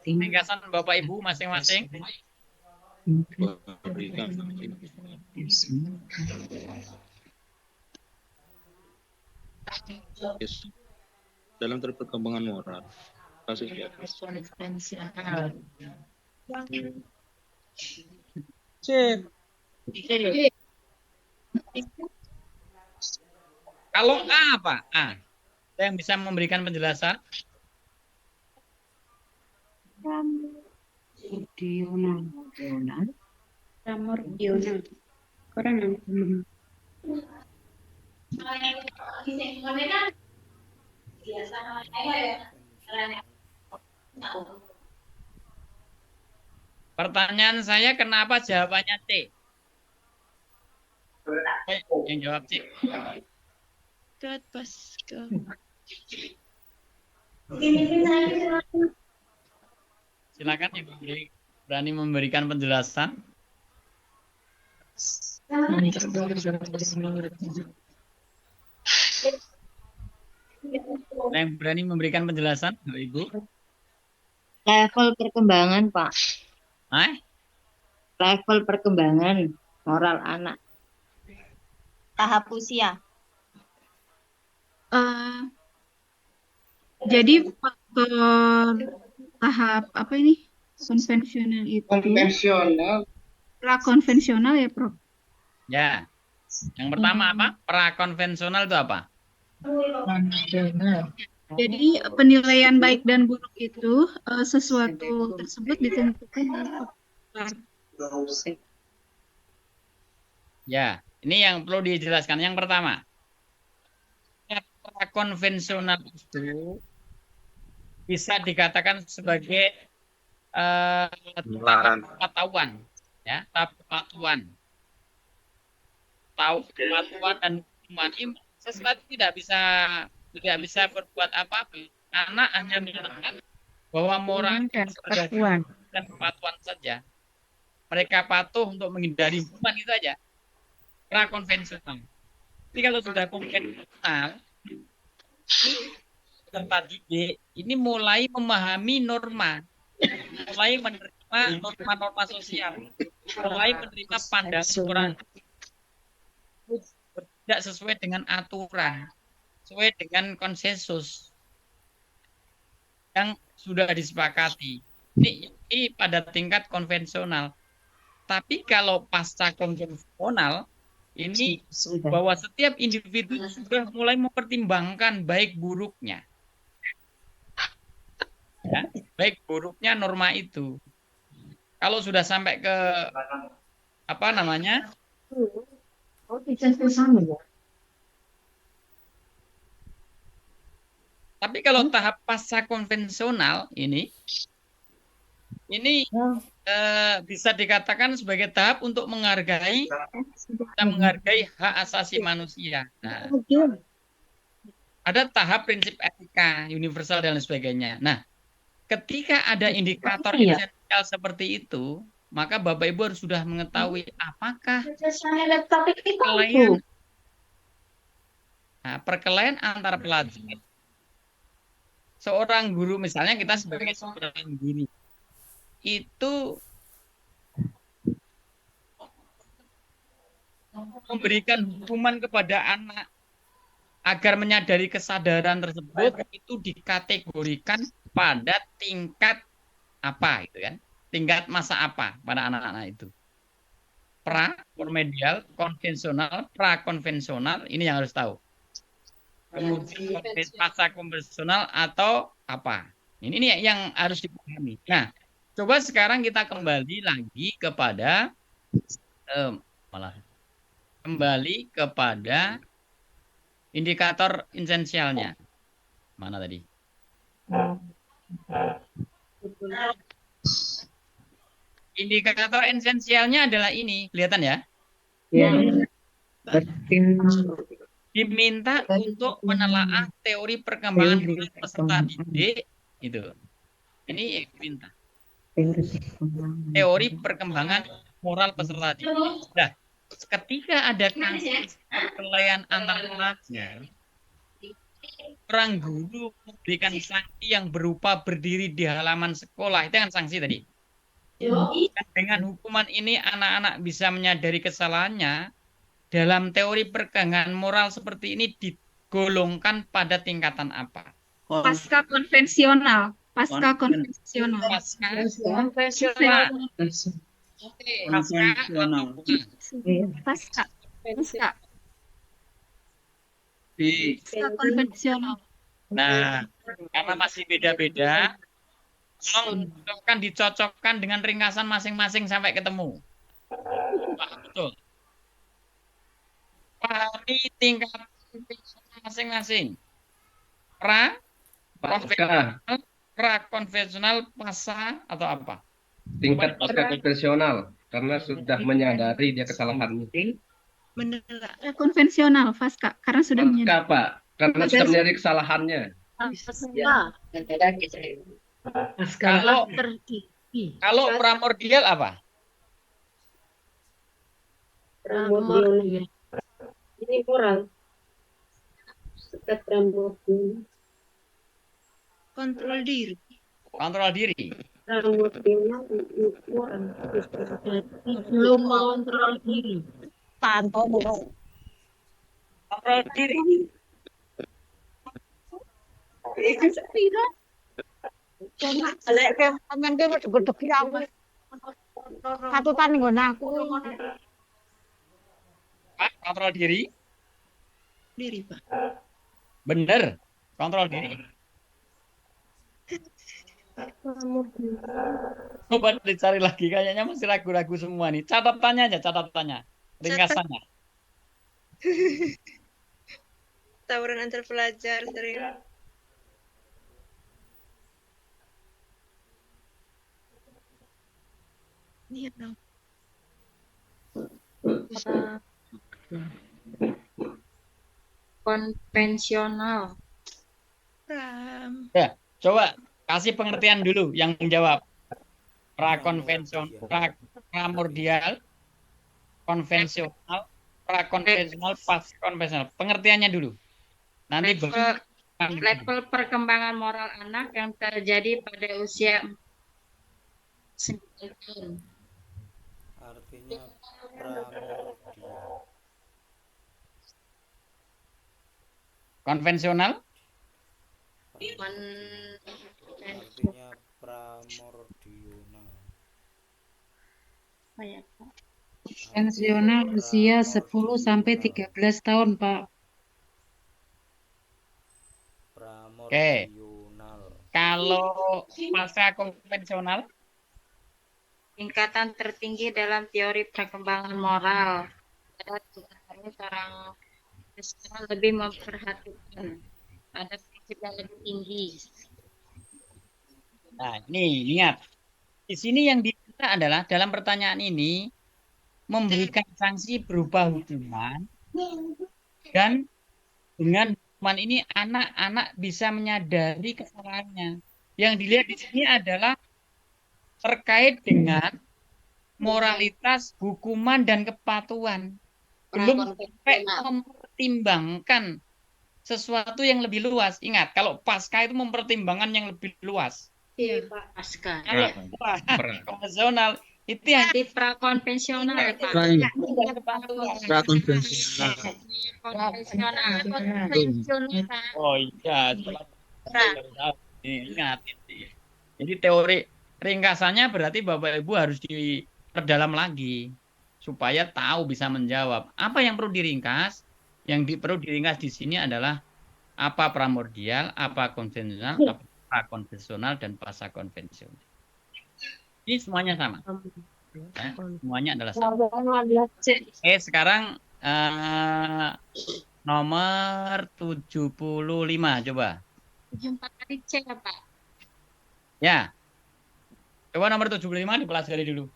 Ringkasan Bapak Ibu masing-masing. Dalam perkembangan moral. Kasusnya. Kalau A apa? A. Ada yang bisa memberikan penjelasan? Pertanyaan saya kenapa jawabannya C? Yang jawab C. Silakan Ibu berani memberikan penjelasan. Yang berani memberikan penjelasan, Ibu? Level perkembangan, Pak. level perkembangan moral anak. Tahap usia. Jadi faktor tahap apa ini? Konvensional itu. Prakonvensional ya, Prof. Ya. Yang pertama apa? Prakonvensional itu apa? Jadi penilaian baik dan buruk itu sesuatu tersebut ditentukan oleh faktor. Ya, ini yang perlu dijelaskan. Yang pertama, prakonvensional itu bisa dikatakan sebagai kepatuan, ya, kepatuan. Kepatuan dan hukuman ini sesuatu tidak bisa berbuat apa-apa. Anak hanya mengatakan bahwa moral Dan kepatuan. dan kepatuhan saja. Mereka patuh untuk menghindari hukuman itu saja. Prakonvensional. Jadi kalau sudah konvensional, peserta didik ini mulai memahami norma, mulai menerima norma-norma sosial, mulai menerima pandangan orang tidak sesuai dengan aturan, sesuai dengan konsensus yang sudah disepakati. Ini pada tingkat konvensional. Tapi kalau pasca konvensional, ini bahwa setiap individu sudah mulai mempertimbangkan baik buruknya. Ya, baik buruknya norma itu. Kalau sudah sampai ke apa namanya? Tapi kalau tahap pasca konvensional ini bisa dikatakan sebagai tahap untuk menghargai hak asasi manusia. Nah, ada tahap prinsip etika universal dan lain sebagainya. Nah, ketika ada indikator esensial seperti itu, maka Bapak Ibu harus sudah mengetahui apakah perkelahian antar pelajar. Seorang guru, misalnya kita sebagai seorang guru, itu memberikan hukuman kepada anak agar menyadari kesadaran tersebut, itu dikategorikan pada tingkat apa, itu kan? Tingkat masa apa pada anak-anak itu? Pra-remedial, konvensional, prakonvensional, ini yang harus tahu. Kemudian masa konvensional atau apa? Ini yang harus dipahami. Nah, coba sekarang kita kembali lagi kepada indikator esensialnya. Mana tadi? Indikator esensialnya adalah ini, kelihatan ya? Diminta untuk menelaah teori perkembangan peserta didik itu. Ini yang diminta. Teori perkembangan moral peserta didik. Nah, ketika ada kasus perkelahian antar pelajar, orang guru memberikan sanksi yang berupa berdiri di halaman sekolah. Itu kan sanksi tadi. Dan dengan hukuman ini anak-anak bisa menyadari kesalahannya. Dalam teori perkembangan moral seperti ini digolongkan pada tingkatan apa? Pasca konvensional. Pasca konvensional. Pasca konvensional. Nah, karena masih beda-beda, tolong dicocokkan dengan ringkasan masing-masing sampai ketemu. Betul. Pahami tingkat masing-masing. Pra-konvensional, pasca atau apa? Tingkat pasca konvensional karena sudah menyadari dia kesalahannya. Konvensional, pasca karena sudah menyadari. Pasca, Pak, karena sudah menyadari kesalahannya. Kalau primordial apa? Primordial. Ini moral. Sekat primordial. Kontrol diri. Kontrol diri. Primordialnya moral. Belum mengontrol diri. Kontrol diri. Kontrol diri. Pak. Bener. Kontrol diri. Coba dicari lagi, kayaknya masih ragu-ragu semua nih. Catatannya aja, catatannya. Ringkasannya. Tawuran antar pelajar sering. Lihat dong. Konvensional. Ya, coba kasih pengertian dulu yang menjawab. Prakonvensional, primordial, konvensional, prakonvensional, pas konvensional. Pengertiannya dulu. Nanti Level perkembangan moral anak yang terjadi pada usia Artinya primordial. Konvensional? Artinya primordial. Konvensional usia 10 sampai 13 tahun, Pak. Oke. Primordial. Kalau pasca konvensional? Tingkatan tertinggi dalam teori perkembangan moral. Seorang lebih memperhatikan, ada prinsip yang lebih tinggi. Nah, ini ingat. Di sini yang diminta adalah dalam pertanyaan ini memberikan sanksi berupa hukuman, dan dengan hukuman ini anak-anak bisa menyadari kesalahannya. Yang dilihat di sini adalah terkait dengan moralitas, hukuman, dan kepatuhan. Belum sampai mempertimbangkan sesuatu yang lebih luas. Ingat, kalau pasca itu mempertimbangkan yang lebih luas. Iya, Pak. Pasca. Konvensional itu yang Di prakonvensional ya, Pak. Prakonvensional. Konvensional. Konvensional. Oh iya, ingat ini. Jadi teori ringkasannya berarti Bapak Ibu harus diperdalam lagi supaya tahu bisa menjawab. Apa yang perlu diringkas? Yang perlu diringkas di sini adalah apa primordial, apa konvensional, apa prakonvensional, dan pasca konvensional. Ini semuanya sama. Ya, semuanya adalah sama. Oke, sekarang nomor 75 coba. 74 kali C ya, Pak. Ya. Coba nomor 75 dipelajari dulu.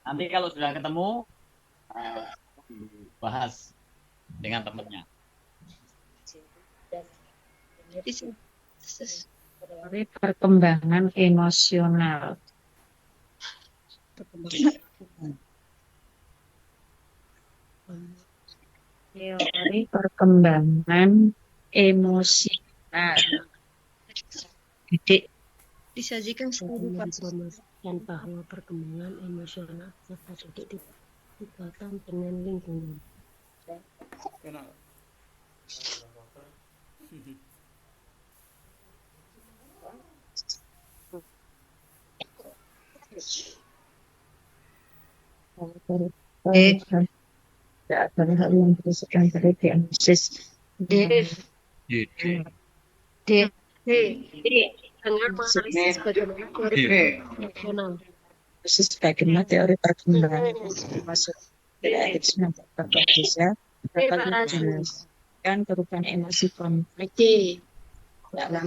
Nanti kalau sudah ketemu bahas dengan temannya. Teori perkembangan emosional. Teori perkembangan emosional. Jadi Disajikan studi memastikan bahwa perkembangan emosional serta tidak dikaitan dengan lingkungan. ada hal yang berdasarkan dari diagnosis dengan menganalisis bagaimana teori emosional. bagaimana teori perkembangan masuk dari bisa dan perubahan emosi konflik dalam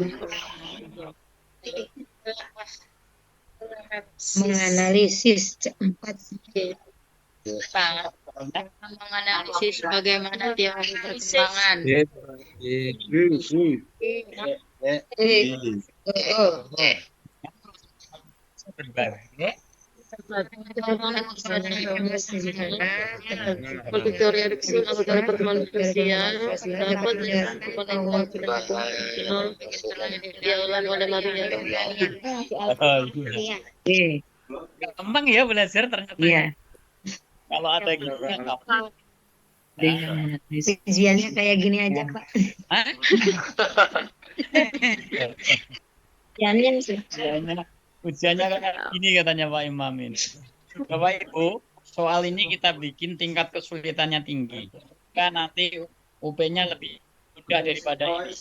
menganalisis 4D. Menganalisis bagaimana teori perkembangan. Untuk teori adiksi anggota perkembangan manusia dapat diulang oleh Maria. Gampang ya belajar ternyata. Iya. Kalau ada gitu gampang. Ujiannya kayak gini aja, Pak. Ujiannya kayak gini katanya Pak Imam ini. Bapak Ibu, soal ini kita bikin tingkat kesulitannya tinggi. Kan nanti UP-nya lebih mudah daripada ini.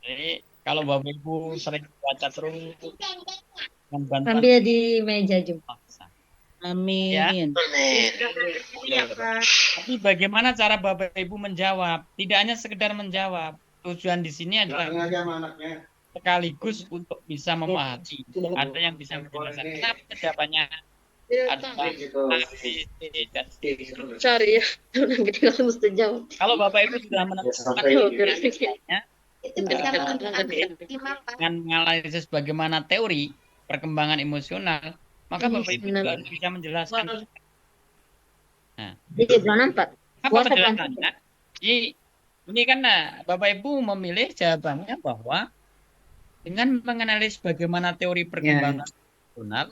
Jadi kalau Bapak Ibu sering baca terus Sambil di meja jumpa. Amin. Ya. Tapi bagaimana cara Bapak Ibu menjawab? Tidak hanya sekedar menjawab. Tujuan di sini adalah sekaligus untuk bisa memahami. Ada yang bisa menjelaskan kenapa jawabannya adalah A, B, C, dan D. Cari ya, kita mesti jawab. Kalau Bapak Ibu sudah menentukan dengan menganalisis bagaimana teori perkembangan emosional, maka Bapak Ibu juga harus bisa menjelaskan. Nah, Jadi bulan 4. apa penjelasannya? Jadi Ini kan Bapak Ibu memilih jawabannya bahwa dengan menganalisis bagaimana teori perkembangan emosional,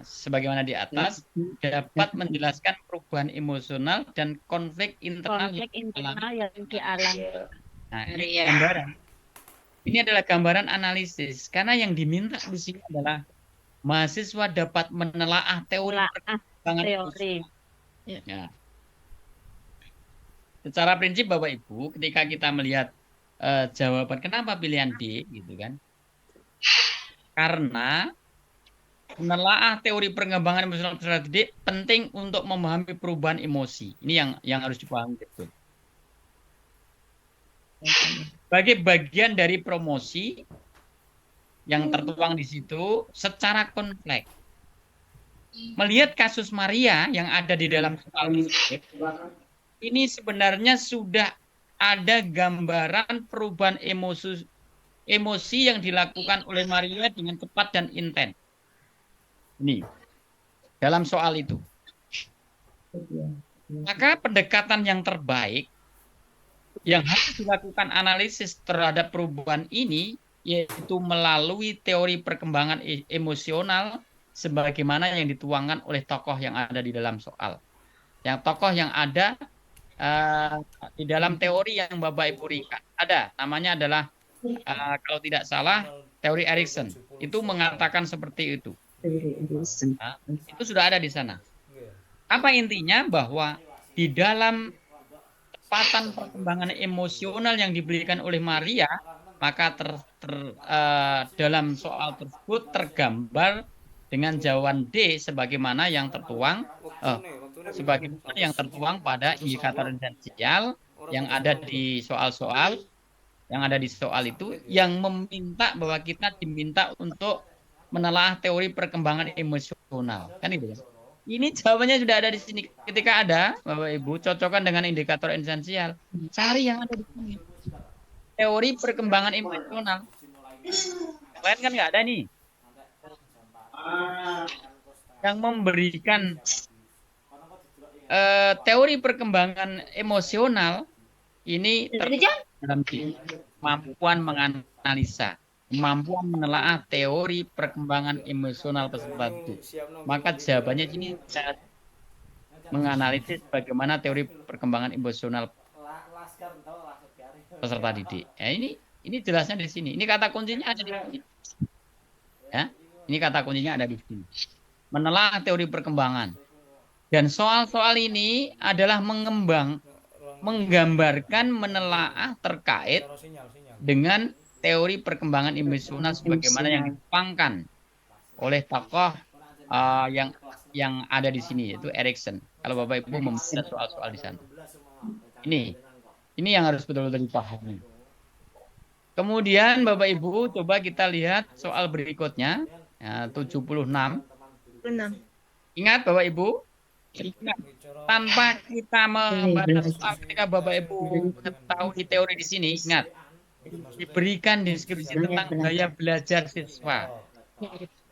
sebagaimana di atas, dapat menjelaskan perubahan emosional dan konflik internal Konflik internal yang dialami. Nah, ini gambaran. Ini adalah gambaran analisis karena yang diminta di sini adalah mahasiswa dapat menelaah teori perkembangan teori. Ya. Secara prinsip Bapak Ibu, ketika kita melihat jawaban kenapa pilihan D, gitu kan? Karena menelaah teori perkembangan emosional secara didik penting untuk memahami perubahan emosi. Ini yang harus dipahami betul. Sebagai bagian dari promosi yang tertuang di situ secara kompleks. Melihat kasus Maria yang ada di dalam soal ini sebenarnya sudah ada gambaran perubahan emosi yang dilakukan oleh Maria dengan cepat dan intens. Ini dalam soal itu. Maka pendekatan yang terbaik yang harus dilakukan analisis terhadap perubahan ini yaitu melalui teori perkembangan emosional sebagaimana yang dituangkan oleh tokoh yang ada di dalam soal. Yang tokoh yang ada di dalam teori yang Bapak Ibu berikan. Ada, namanya adalah kalau tidak salah teori Erikson. Itu mengatakan seperti itu. Itu sudah ada di sana. Apa intinya? Bahwa di dalam kecepatan perkembangan emosional yang diberikan oleh Maria, maka dalam soal tersebut tergambar dengan jawaban D sebagaimana yang tertuang pada indikator esensial yang ada di soal-soal itu yang meminta bahwa kita diminta untuk menelaah teori perkembangan emosional, kan itu ya. Ini jawabannya sudah ada di sini. Ketika ada, Bapak Ibu, cocokkan dengan indikator esensial. Cari yang ada di sini. Teori perkembangan emosional. Lain kan nggak ada nih. Yang memberikan teori perkembangan emosional ini dalam kemampuan menganalisa, kemampuan menelaah teori perkembangan emosional peserta didik. Maka jawabannya ini saat menganalisis bagaimana teori perkembangan emosional peserta didik. Ya, ini jelasnya di sini. Ini kata kuncinya ada di sini. Ya, ini kata kuncinya ada di sini. Menelaah teori perkembangan. Dan soal-soal ini adalah menggambarkan menelaah terkait dengan teori perkembangan emosional sebagaimana yang dituangkan oleh tokoh yang ada di sini yaitu Erikson. Kalau Bapak Ibu membaca soal-soal di sana. Ini yang harus betul-betul dipahami. Kemudian Bapak Ibu coba kita lihat soal berikutnya 76. Ingat Bapak Ibu, tanpa kita membaca soal ketika Bapak Ibu mengetahui teori di sini, ingat diberikan deskripsi tentang gaya belajar siswa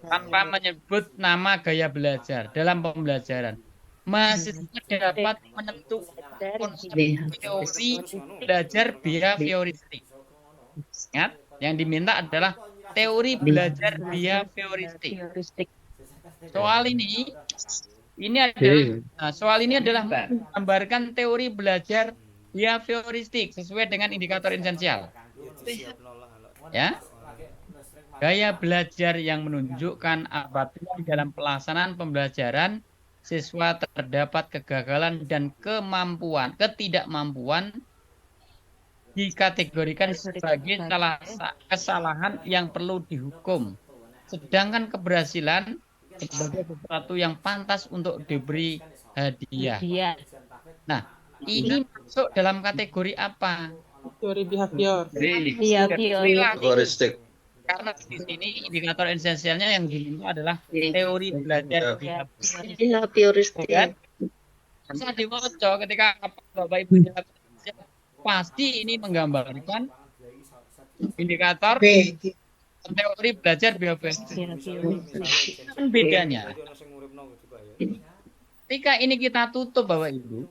tanpa menyebut nama gaya belajar dalam pembelajaran. Mahasiswa dapat menentukan konsep teori belajar behavioristik. Ingat, yang diminta adalah teori belajar behavioristik. Soal ini adalah menggambarkan teori belajar behavioristik sesuai dengan indikator esensial. Ya, gaya belajar yang menunjukkan apabila dalam pelaksanaan pembelajaran siswa terdapat kegagalan dan ketidakmampuan dikategorikan sebagai kesalahan yang perlu dihukum, sedangkan keberhasilan sebagai sesuatu yang pantas untuk diberi hadiah. Nah, ini masuk dalam kategori apa? Teori behavior. Behavioristik. Karena di sini indikator esensialnya yang diminta adalah teori belajar behavioristik. Kan? Saya diwoco ketika Bapak Ibu pasti ini menggambarkan indikator teori belajar behavioristik. Bedanya. Ketika ini kita tutup Bapak Ibu,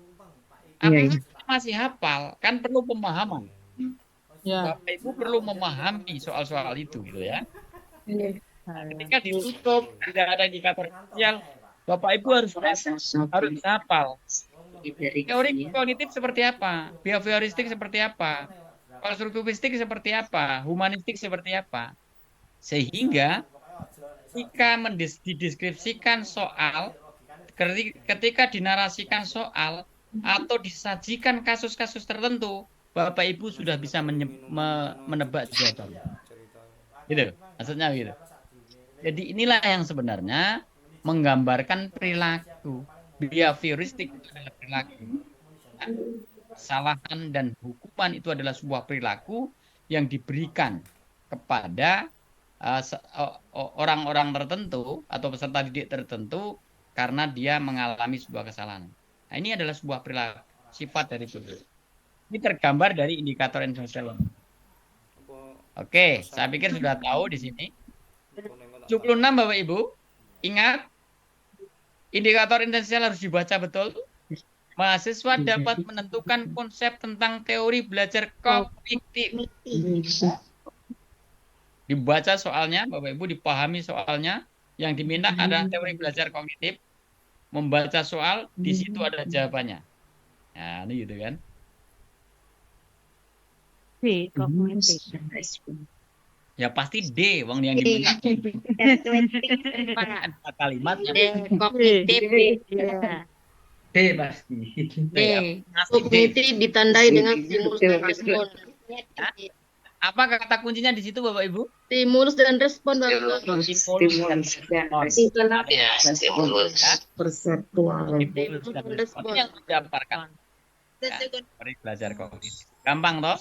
apakah masih hafal, kan perlu pemahaman. Ya. Bapak Ibu perlu memahami soal-soal itu gitu ya. Iya. Ketika ditutup tidak ada indikator esensial, Bapak Ibu harus hafal. Teori kognitif seperti apa? Behavioristik seperti apa? Konstruktivistik seperti apa? Humanistik seperti apa? Sehingga ketika dideskripsikan soal, ketika dinarasikan soal atau disajikan kasus-kasus tertentu, Bapak Ibu sudah bisa menebak jawabannya. Gitu, maksudnya gitu. Jadi inilah yang sebenarnya menggambarkan perilaku. Behavioristik itu adalah perilaku. Kesalahan dan hukuman itu adalah sebuah perilaku yang diberikan kepada orang-orang tertentu atau peserta didik tertentu karena dia mengalami sebuah kesalahan. Nah, ini adalah sebuah perilaku, sifat dari guru. Ini tergambar dari indikator esensial. Oke, saya pikir sudah tahu di sini. 76 Bapak Ibu, ingat indikator esensial harus dibaca betul. Mahasiswa dapat menentukan konsep tentang teori belajar kognitif. Dibaca soalnya, Bapak Ibu dipahami soalnya. Yang diminta adalah teori belajar kognitif. Membaca soal, di situ ada jawabannya. Nah, ini gitu kan. Ya pasti D, wong yang diminta. Ada kalimat yang Kognitif. D pasti. D. Kognitif ditandai dengan stimulus dan respon. Apa kata kuncinya di situ Bapak Ibu? Stimulus dan respon. Stimulus dan Stimulus. persatuan. Respon yang didapatkan. Mari belajar kognitif. Gampang toh?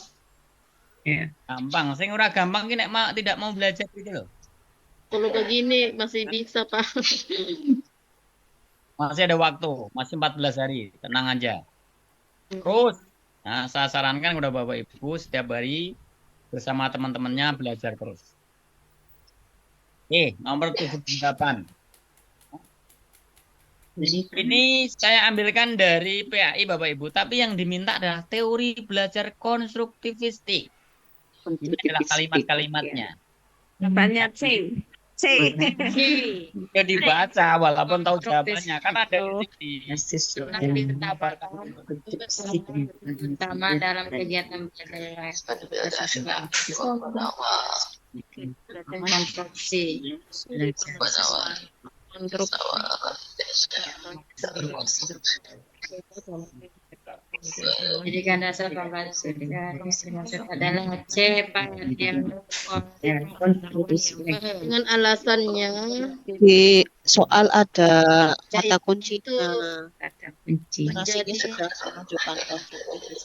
Ya. Gampang. Sing ora gampang ki nek tidak mau belajar gitu loh. Kalau begini masih bisa, Pak. Masih ada waktu, masih 14 hari, tenang aja. Terus, nah saya sarankan kepada Bapak Ibu setiap hari bersama teman-temannya belajar terus. Nomor 78. Ini saya ambilkan dari PAI Bapak Ibu, tapi yang diminta adalah teori belajar konstruktivistik. Ini adalah kalimat-kalimatnya. Banyak C. Ya dibaca walaupun tahu jawabannya, kan ada di Utama dalam kegiatan Pendidikan dasar pembelajaran adalah C dengan alasannya Di soal ada kata kunci menjadi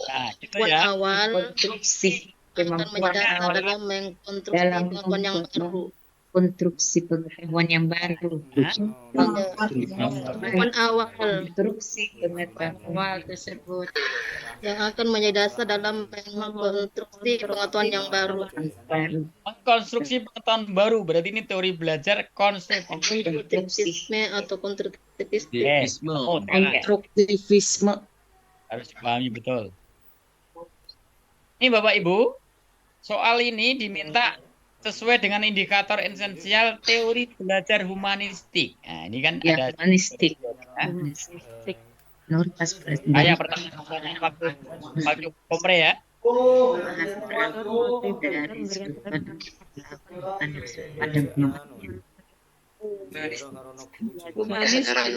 Nah, gitu poin ya. awal konstruksi akan menjadi dalam mengkonstruksi pengetahuan yang baru. konstruksi pengetahuan yang baru. Poin awal Konstruksi pengetahuan awal tersebut yang akan menjadi dasar dalam mengkonstruksi pengetahuan yang baru. Konstruksi pengetahuan baru berarti ini teori belajar Konstruktivisme atau konstruktivistik. Yes. konstruktivisme. Harus dipahami betul. Ini Bapak Ibu, soal ini diminta sesuai dengan indikator esensial teori belajar humanistik. Nah, ini kan Ya, ada humanistik. kayak pertanyaan waktu kompre ya.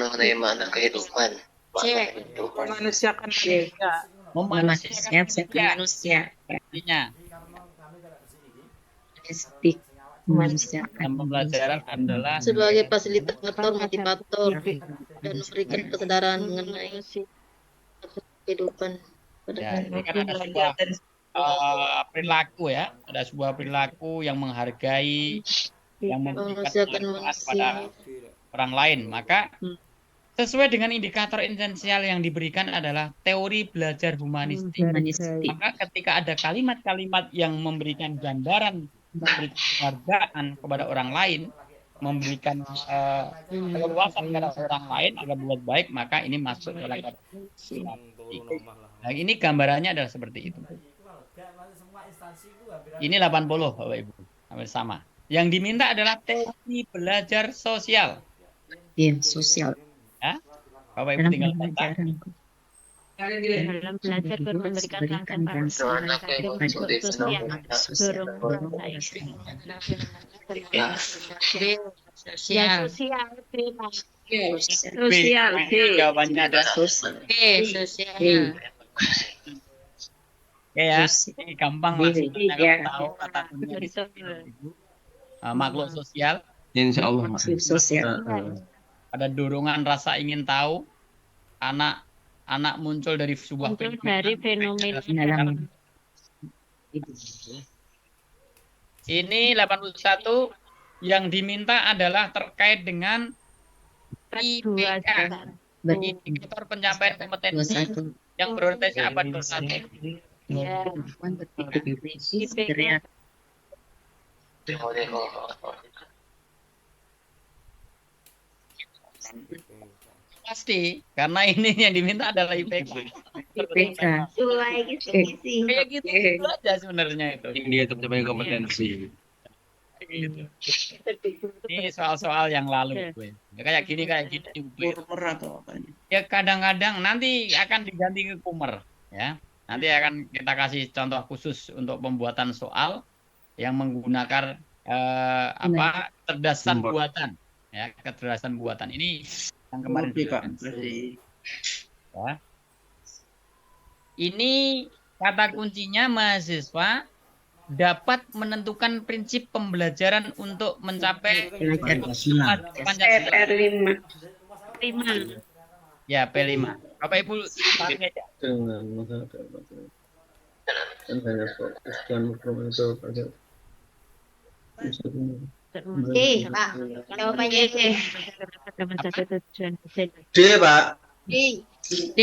Bagaimana kehidupan? Memanusiakan manusia. Memanusiakan manusia. artinya Humanistik. Manusia. dalam pembelajaran adalah Sebagai fasilitator, motivator, dan memberikan kesadaran mengenai kehidupan. ya, ini kan ada sebuah perilaku ya, ada sebuah perilaku yang menghargai, yang memberikan manfaat kepada orang lain. Maka sesuai dengan indikator esensial yang diberikan adalah teori belajar humanistik. Maka ketika ada kalimat-kalimat yang memberikan gambaran, memberikan penghargaan kepada orang lain, memberikan keleluasan kepada orang lain agar berbuat baik, maka ini masuk dalam kategori Nah, ini gambarannya adalah seperti itu. Ini 80 Bapak Ibu. Hampir sama. Yang diminta adalah teknik belajar sosial. Iya, sosial. Ya? Bapak Ibu Dalam tinggal baca. pembelajaran. Dalam belajar guru memberikan rangkaian sosial, Sosial. sosial. Jawabannya adalah Sosial. ya, Sosial. ini gampang maksudnya kalau tahu kata kuncinya di sini, Bapak Ibu. Makhluk sosial Insya Allah. Sosial. ada dorongan rasa ingin tahu, anak muncul dari sebuah Muncul dari fenomena Dalam Ini 81 yang diminta adalah terkait dengan IPK, indikator pencapaian kompetensi 21. yang berorientasi abad ke-1. ya. Kemampuan berpikir kritis, kreatif. Pasti, karena ini yang diminta adalah IPK. IPK. Kayak gitu aja sebenarnya itu. Indikator pencapaian kompetensi. Ini soal-soal yang lalu, gue. Ya, kayak gini gue. Ya kadang-kadang nanti akan diganti ke Kumer, ya. Nanti akan kita kasih contoh khusus untuk pembuatan soal yang menggunakan kecerdasan buatan, ya, kecerdasan buatan. Ini yang kemarin ya. Ini kata kuncinya mahasiswa dapat menentukan prinsip pembelajaran untuk mencapai Pancasila. Ya, P5. Bapak Ibu pakai aja. Pak. Jawabannya D, Pak. D.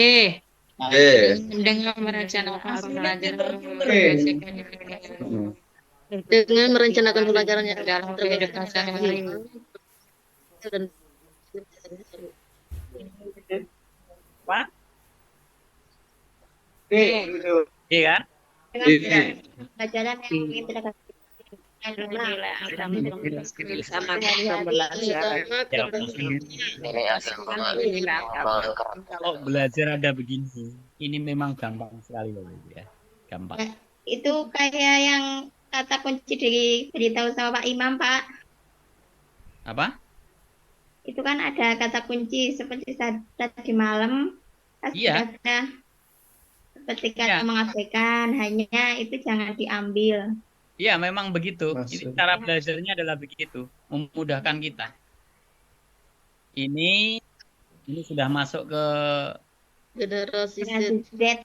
dengan merencanakan pelajarannya dalam kehidupan sehari-hari. Pak? D. Iya kan? Pelajaran yang tidak Kalau belajar ada begini, ini memang gampang sekali Bapak Ibu ya. Gampang. Itu kayak yang kata kunci diberitahu sama Pak Imam, Pak. Apa? Itu kan ada kata kunci seperti tadi malam. Iya. Seperti kata mengabaikan, hanya itu jangan diambil. Iya, memang begitu. Ini cara belajarnya adalah begitu, memudahkan kita. Ini sudah masuk ke generasi Z.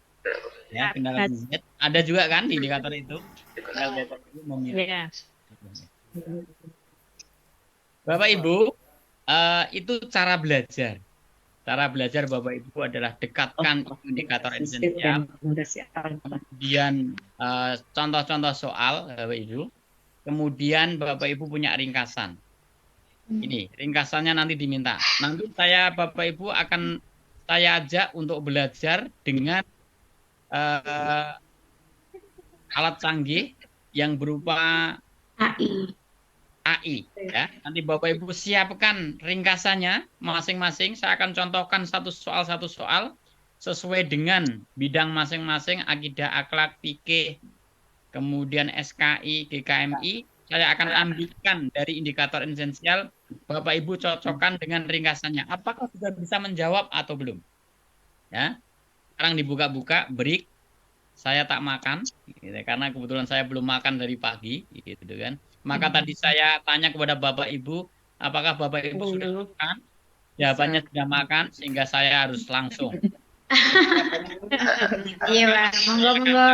Ya, generasi Z. Ada juga kan di indikator itu. Ya. Bapak Ibu, itu cara belajar. Cara belajar Bapak Ibu adalah dekatkan indikator esensial. Kemudian contoh-contoh soal Bapak Ibu. Kemudian Bapak Ibu punya ringkasan. Ini ringkasannya nanti diminta. Nanti Bapak Ibu akan saya ajak untuk belajar dengan alat canggih yang berupa AI, ya. Nanti Bapak Ibu siapkan ringkasannya masing-masing. Saya akan contohkan satu soal sesuai dengan bidang masing-masing, akidah, akhlak, fikih, kemudian SKI, GKMI. Saya akan ambilkan dari indikator esensial. Bapak Ibu cocokkan dengan ringkasannya. Apakah sudah bisa menjawab atau belum? Ya. Sekarang dibuka-buka, break. Saya tak makan, gitu, karena kebetulan saya belum makan dari pagi, gitu kan. Maka tadi saya tanya kepada Bapak Ibu, apakah Bapak Ibu sudah makan? Jawabannya sudah makan, sehingga saya harus langsung. Iya, Pak. Monggo.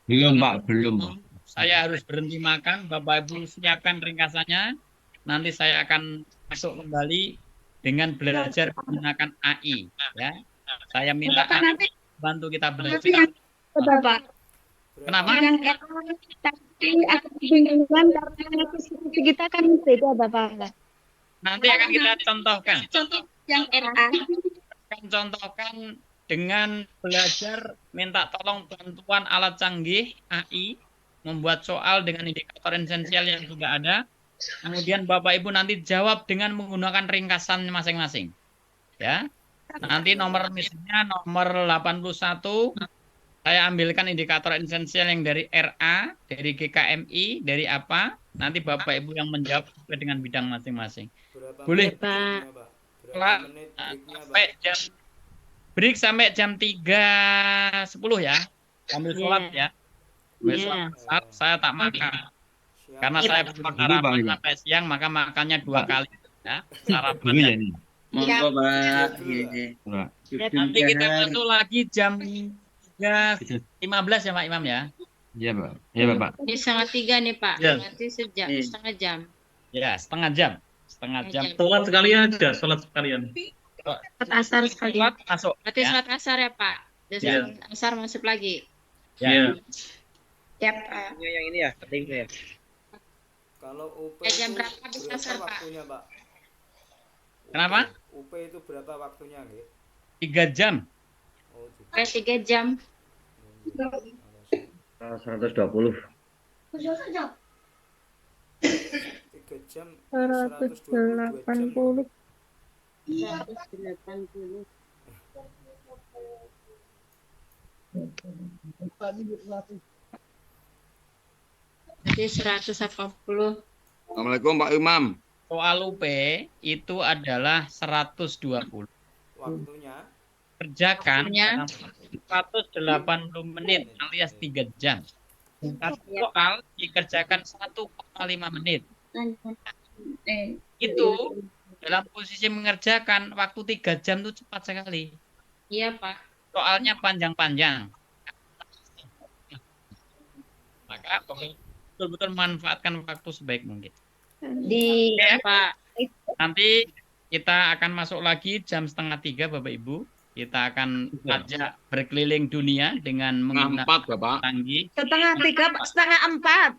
Belum, Pak. Belum. Saya harus berhenti makan, Bapak Ibu siapkan ringkasannya. Nanti saya akan masuk kembali dengan belajar menggunakan AI. Ya. Saya minta AI bantu kita belajar. Bapak. Kenapa? Yang tapi akan dibingungkan karena kita kan beda Bapak. Nanti akan kita contohkan. Contoh yang RA. Akan contohkan dengan belajar minta tolong bantuan alat canggih AI, membuat soal dengan indikator esensial yang sudah ada. Kemudian Bapak Ibu nanti jawab dengan menggunakan ringkasan masing-masing. Ya. Nanti misalnya nomor 81 saya ambilkan indikator esensial yang dari RA, dari GKMI, dari apa? Nanti Bapak Ibu yang menjawab sesuai dengan bidang masing-masing. Boleh, Pak. Sampai jam break sampai jam 3.10 ya. Ambil sholat ya. Besok saya tak makan. Karena saya sarapan sampai siang, maka makannya 2 kali ya. Sarapan ya. Monggo, Pak. Nanti kita masuk lagi jam 3.15 ya Pak Imam ya. Iya, Pak. Iya, Bapak. Ini 2:30 nih Pak. Ya. Nanti setengah jam. Ya, setengah jam. Sholat sekalian aja, sholat sekalian. Sholat asar sekali. Sholat masuk. Berarti Ya. sholat asar ya Pak. Terus Iya. asar masuk lagi. Ya. Ya, Pak. Yang ini ya, penting ya. Kalau UP Jam itu berapa habis asar, Pak? waktunya, Pak? Kenapa? UP itu berapa waktunya, nggih? 3 jam. Oh, gitu. 3 jam. 120. 3 jam 180. 180. Jadi 180. Assalamualaikum Pak Imam. Soal UP itu adalah 120. Waktunya Kerjakan Waktunya? dalam 180 menit alias 3 jam. Satu soal dikerjakan 1,5 menit. Itu dalam posisi mengerjakan waktu 3 jam itu cepat sekali. Iya Pak. Soalnya panjang-panjang. Maka betul-betul manfaatkan waktu sebaik mungkin. Di Oke. Pak. Nanti kita akan masuk lagi jam 2:30 Bapak Ibu. Kita akan ajak berkeliling dunia dengan menggunakan Bapak. canggih. 3:30, 3:30.